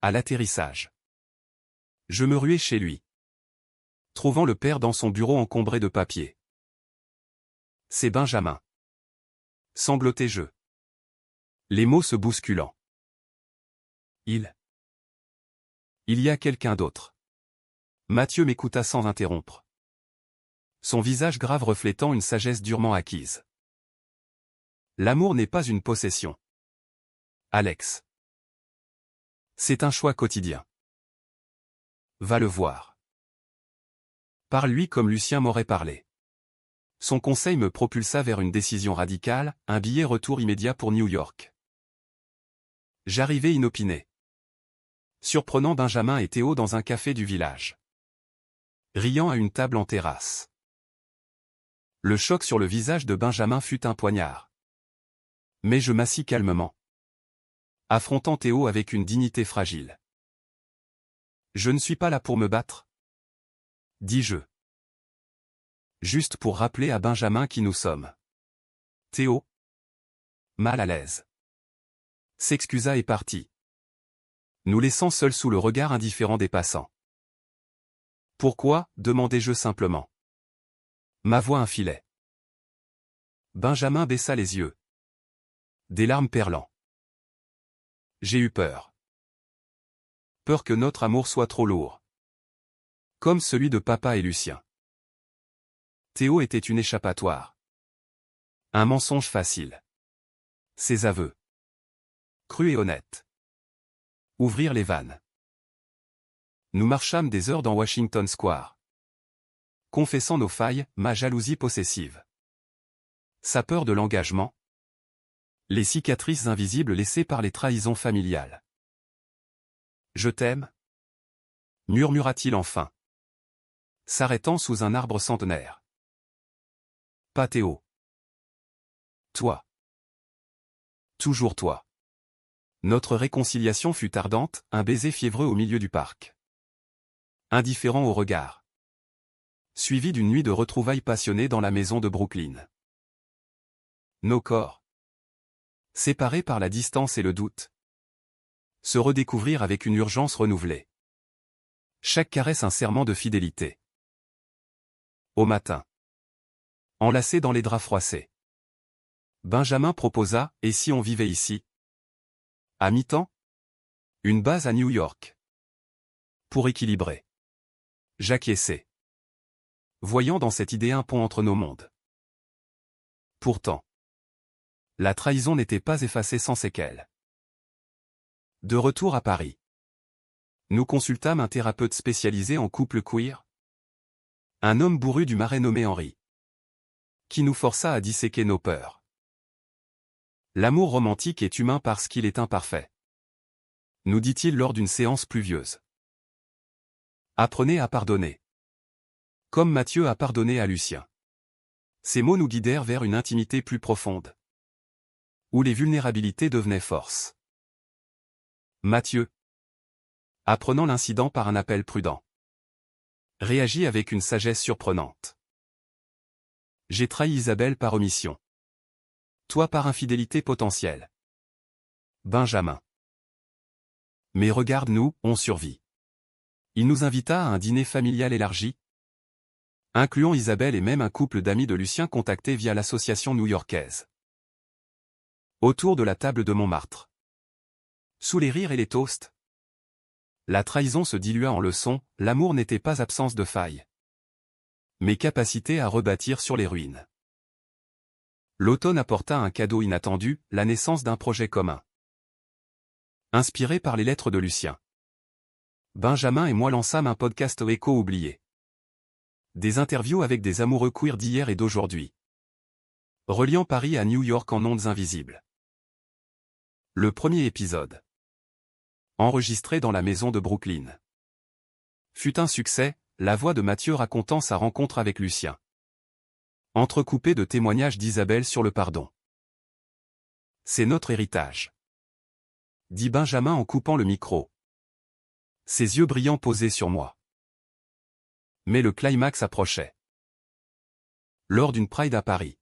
À l'atterrissage, je me ruai chez lui, trouvant le père dans son bureau encombré de papiers. C'est Benjamin. Sanglotai-je, les mots se bousculant. Il y a quelqu'un d'autre. Mathieu m'écouta sans interrompre, son visage grave reflétant une sagesse durement acquise. L'amour n'est pas une possession, Alex. C'est un choix quotidien. Va le voir. Parle-lui comme Lucien m'aurait parlé. Son conseil me propulsa vers une décision radicale, un billet retour immédiat pour New York. J'arrivai inopiné, surprenant Benjamin et Théo dans un café du village, riant à une table en terrasse. Le choc sur le visage de Benjamin fut un poignard. Mais je m'assis calmement, affrontant Théo avec une dignité fragile. Je ne suis pas là pour me battre, dis-je. Juste pour rappeler à Benjamin qui nous sommes. Théo, mal à l'aise, s'excusa et partit, nous laissant seuls sous le regard indifférent des passants. Pourquoi, demandai-je simplement. Ma voix infilait. Benjamin baissa les yeux, des larmes perlant. J'ai eu peur. Peur que notre amour soit trop lourd, comme celui de papa et Lucien. Théo était une échappatoire, un mensonge facile. Ses aveux, crus et honnêtes, ouvrirent les vannes. Nous marchâmes des heures dans Washington Square, confessant nos failles, ma jalousie possessive, sa peur de l'engagement, les cicatrices invisibles laissées par les trahisons familiales. Je t'aime, murmura-t-il enfin, s'arrêtant sous un arbre centenaire. Pas Théo. Toi. Toujours toi. Notre réconciliation fut ardente, un baiser fiévreux au milieu du parc. Indifférent au regard. Suivi d'une nuit de retrouvailles passionnées dans la maison de Brooklyn. Nos corps, séparés par la distance et le doute, se redécouvrirent avec une urgence renouvelée. Chaque caresse un serment de fidélité. Au matin, enlacés dans les draps froissés, Benjamin proposa, et si on vivait ici? À mi-temps? Une base à New York. Pour équilibrer. J'acquiesçai, voyant dans cette idée un pont entre nos mondes. Pourtant, la trahison n'était pas effacée sans séquelles. De retour à Paris, nous consultâmes un thérapeute spécialisé en couple queer, un homme bourru du Marais nommé Henri, qui nous força à disséquer nos peurs. L'amour romantique est humain parce qu'il est imparfait, nous dit-il lors d'une séance pluvieuse. Apprenez à pardonner. Comme Mathieu a pardonné à Lucien. Ces mots nous guidèrent vers une intimité plus profonde, où les vulnérabilités devenaient force. Mathieu, apprenant l'incident par un appel prudent, réagit avec une sagesse surprenante. J'ai trahi Isabelle par omission. Toi par infidélité potentielle. Benjamin. Mais regarde-nous, on survit. Il nous invita à un dîner familial élargi, incluant Isabelle et même un couple d'amis de Lucien contactés via l'association new-yorkaise. Autour de la table de Montmartre. Sous les rires et les toasts, la trahison se dilua en leçons, l'amour n'était pas absence de faille, mais capacité à rebâtir sur les ruines. L'automne apporta un cadeau inattendu, la naissance d'un projet commun. Inspiré par les lettres de Lucien, Benjamin et moi lançâmes un podcast écho oublié. Des interviews avec des amoureux queer d'hier et d'aujourd'hui, reliant Paris à New York en ondes invisibles. Le premier épisode, enregistré dans la maison de Brooklyn, fut un succès, la voix de Mathieu racontant sa rencontre avec Lucien, entrecoupée de témoignages d'Isabelle sur le pardon. C'est notre héritage, dit Benjamin en coupant le micro, ses yeux brillants posés sur moi. Mais le climax approchait. Lors d'une Pride à Paris,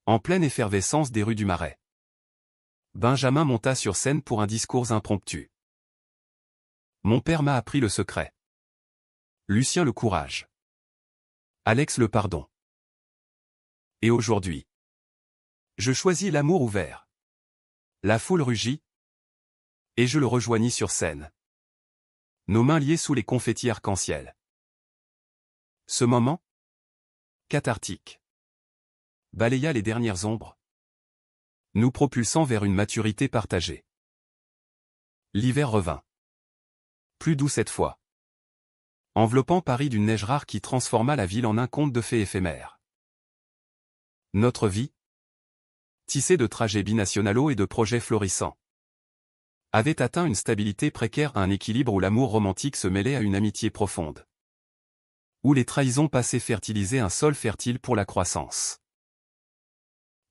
en pleine effervescence des rues du Marais, Benjamin monta sur scène pour un discours impromptu. Mon père m'a appris le secret. Lucien le courage. Alex le pardon. Et aujourd'hui, je choisis l'amour ouvert. La foule rugit, et je le rejoignis sur scène, nos mains liées sous les confettis arc-en-ciel. Ce moment, cathartique, balaya les dernières ombres, nous propulsant vers une maturité partagée. L'hiver revint. Plus doux cette fois, enveloppant Paris d'une neige rare qui transforma la ville en un conte de fées éphémère. Notre vie, tissée de trajets binationaux et de projets florissants, avait atteint une stabilité précaire à un équilibre où l'amour romantique se mêlait à une amitié profonde, où les trahisons passaient fertiliser un sol fertile pour la croissance.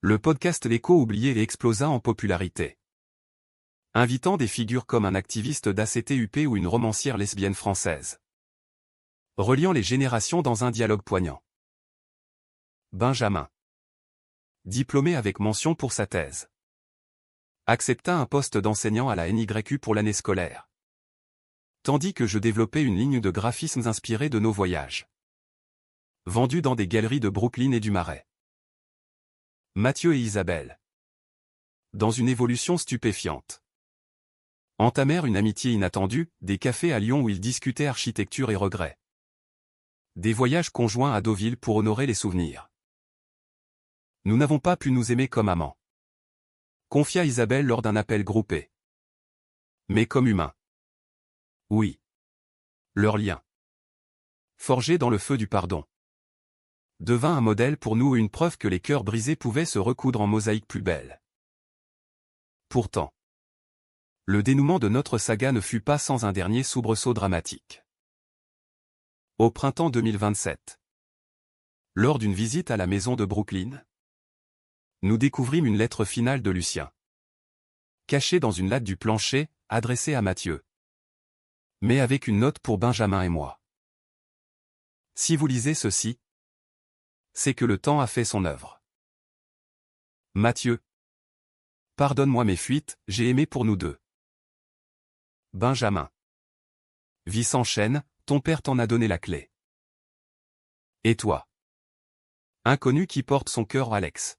Le podcast L'écho oublié explosa en popularité, invitant des figures comme un activiste d'ACTUP ou une romancière lesbienne française, reliant les générations dans un dialogue poignant. Benjamin, diplômé avec mention pour sa thèse, accepta un poste d'enseignant à la NYU pour l'année scolaire, tandis que je développais une ligne de graphismes inspirée de nos voyages, vendus dans des galeries de Brooklyn et du Marais. Mathieu et Isabelle, dans une évolution stupéfiante, entamèrent une amitié inattendue, des cafés à Lyon où ils discutaient architecture et regrets, des voyages conjoints à Deauville pour honorer les souvenirs. Nous n'avons pas pu nous aimer comme amants, confia Isabelle lors d'un appel groupé. Mais comme humains. Oui. Leur lien, forgé dans le feu du pardon, devint un modèle pour nous et une preuve que les cœurs brisés pouvaient se recoudre en mosaïque plus belle. Pourtant, le dénouement de notre saga ne fut pas sans un dernier soubresaut dramatique. Au printemps 2027, lors d'une visite à la maison de Brooklyn, nous découvrîmes une lettre finale de Lucien, cachée dans une latte du plancher, adressée à Mathieu, mais avec une note pour Benjamin et moi. Si vous lisez ceci, c'est que le temps a fait son œuvre. Mathieu, pardonne-moi mes fuites, j'ai aimé pour nous deux. Benjamin, vie s'enchaîne, ton père t'en a donné la clé. Et toi? Inconnu qui porte son cœur, Alex.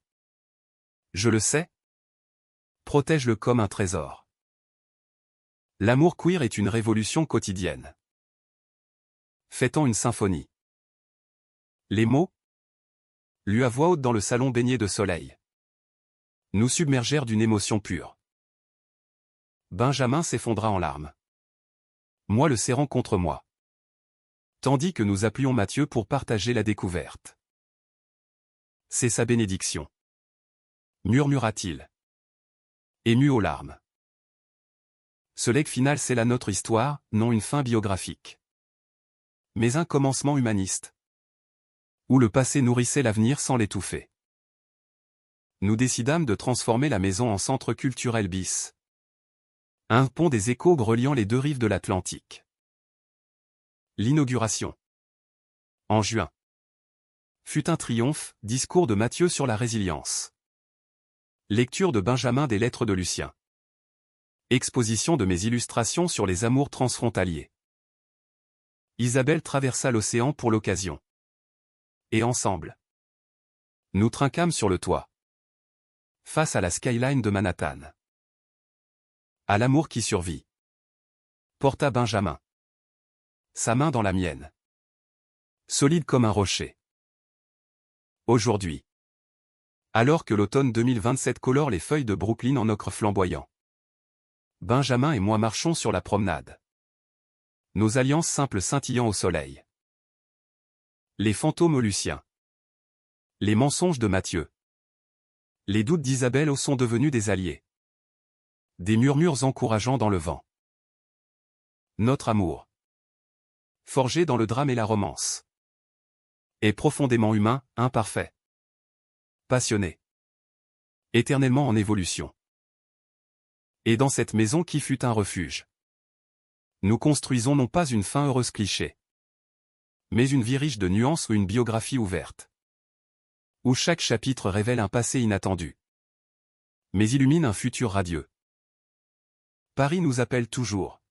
Je le sais. Protège-le comme un trésor. L'amour queer est une révolution quotidienne. Fait-on une symphonie? Les mots, lus à voix haute dans le salon baigné de soleil, nous submergèrent d'une émotion pure. Benjamin s'effondra en larmes, moi le serrant contre moi, tandis que nous appelions Mathieu pour partager la découverte. C'est sa bénédiction, murmura-t-il. Ému aux larmes. Ce legs final scella notre histoire, non une fin biographique, mais un commencement humaniste, où le passé nourrissait l'avenir sans l'étouffer. Nous décidâmes de transformer la maison en centre culturel bis. Un pont des échos reliant les deux rives de l'Atlantique. L'inauguration. En juin. Fut un triomphe, discours de Mathieu sur la résilience. Lecture de Benjamin des lettres de Lucien. Exposition de mes illustrations sur les amours transfrontaliers. Isabelle traversa l'océan pour l'occasion. Et ensemble, nous trinquâmes sur le toit, face à la skyline de Manhattan. À l'amour qui survit, porta Benjamin, sa main dans la mienne, solide comme un rocher. Aujourd'hui, alors que l'automne 2027 colore les feuilles de Brooklyn en ocre flamboyant, Benjamin et moi marchons sur la promenade. Nos alliances simples scintillant au soleil. Les fantômes luciens. Les mensonges de Mathieu. Les doutes d'Isabelle sont devenus des alliés. Des murmures encourageants dans le vent. Notre amour, forgé dans le drame et la romance, est profondément humain, imparfait, passionné, éternellement en évolution. Et dans cette maison qui fut un refuge, nous construisons non pas une fin heureuse cliché, mais une vie riche de nuances ou une biographie ouverte, où chaque chapitre révèle un passé inattendu, mais illumine un futur radieux. Paris nous appelle toujours,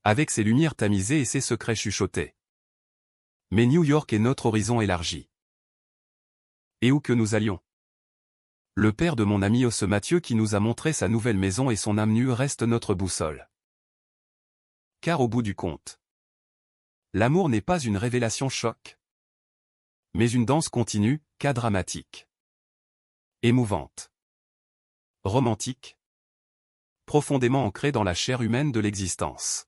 avec ses lumières tamisées et ses secrets chuchotés. Mais New York est notre horizon élargi. Et où que nous allions, le père de mon ami Osse Mathieu qui nous a montré sa nouvelle maison et son âme nue reste notre boussole. Car au bout du compte, l'amour n'est pas une révélation choc, mais une danse continue, dramatique, émouvante, romantique, profondément ancrée dans la chair humaine de l'existence.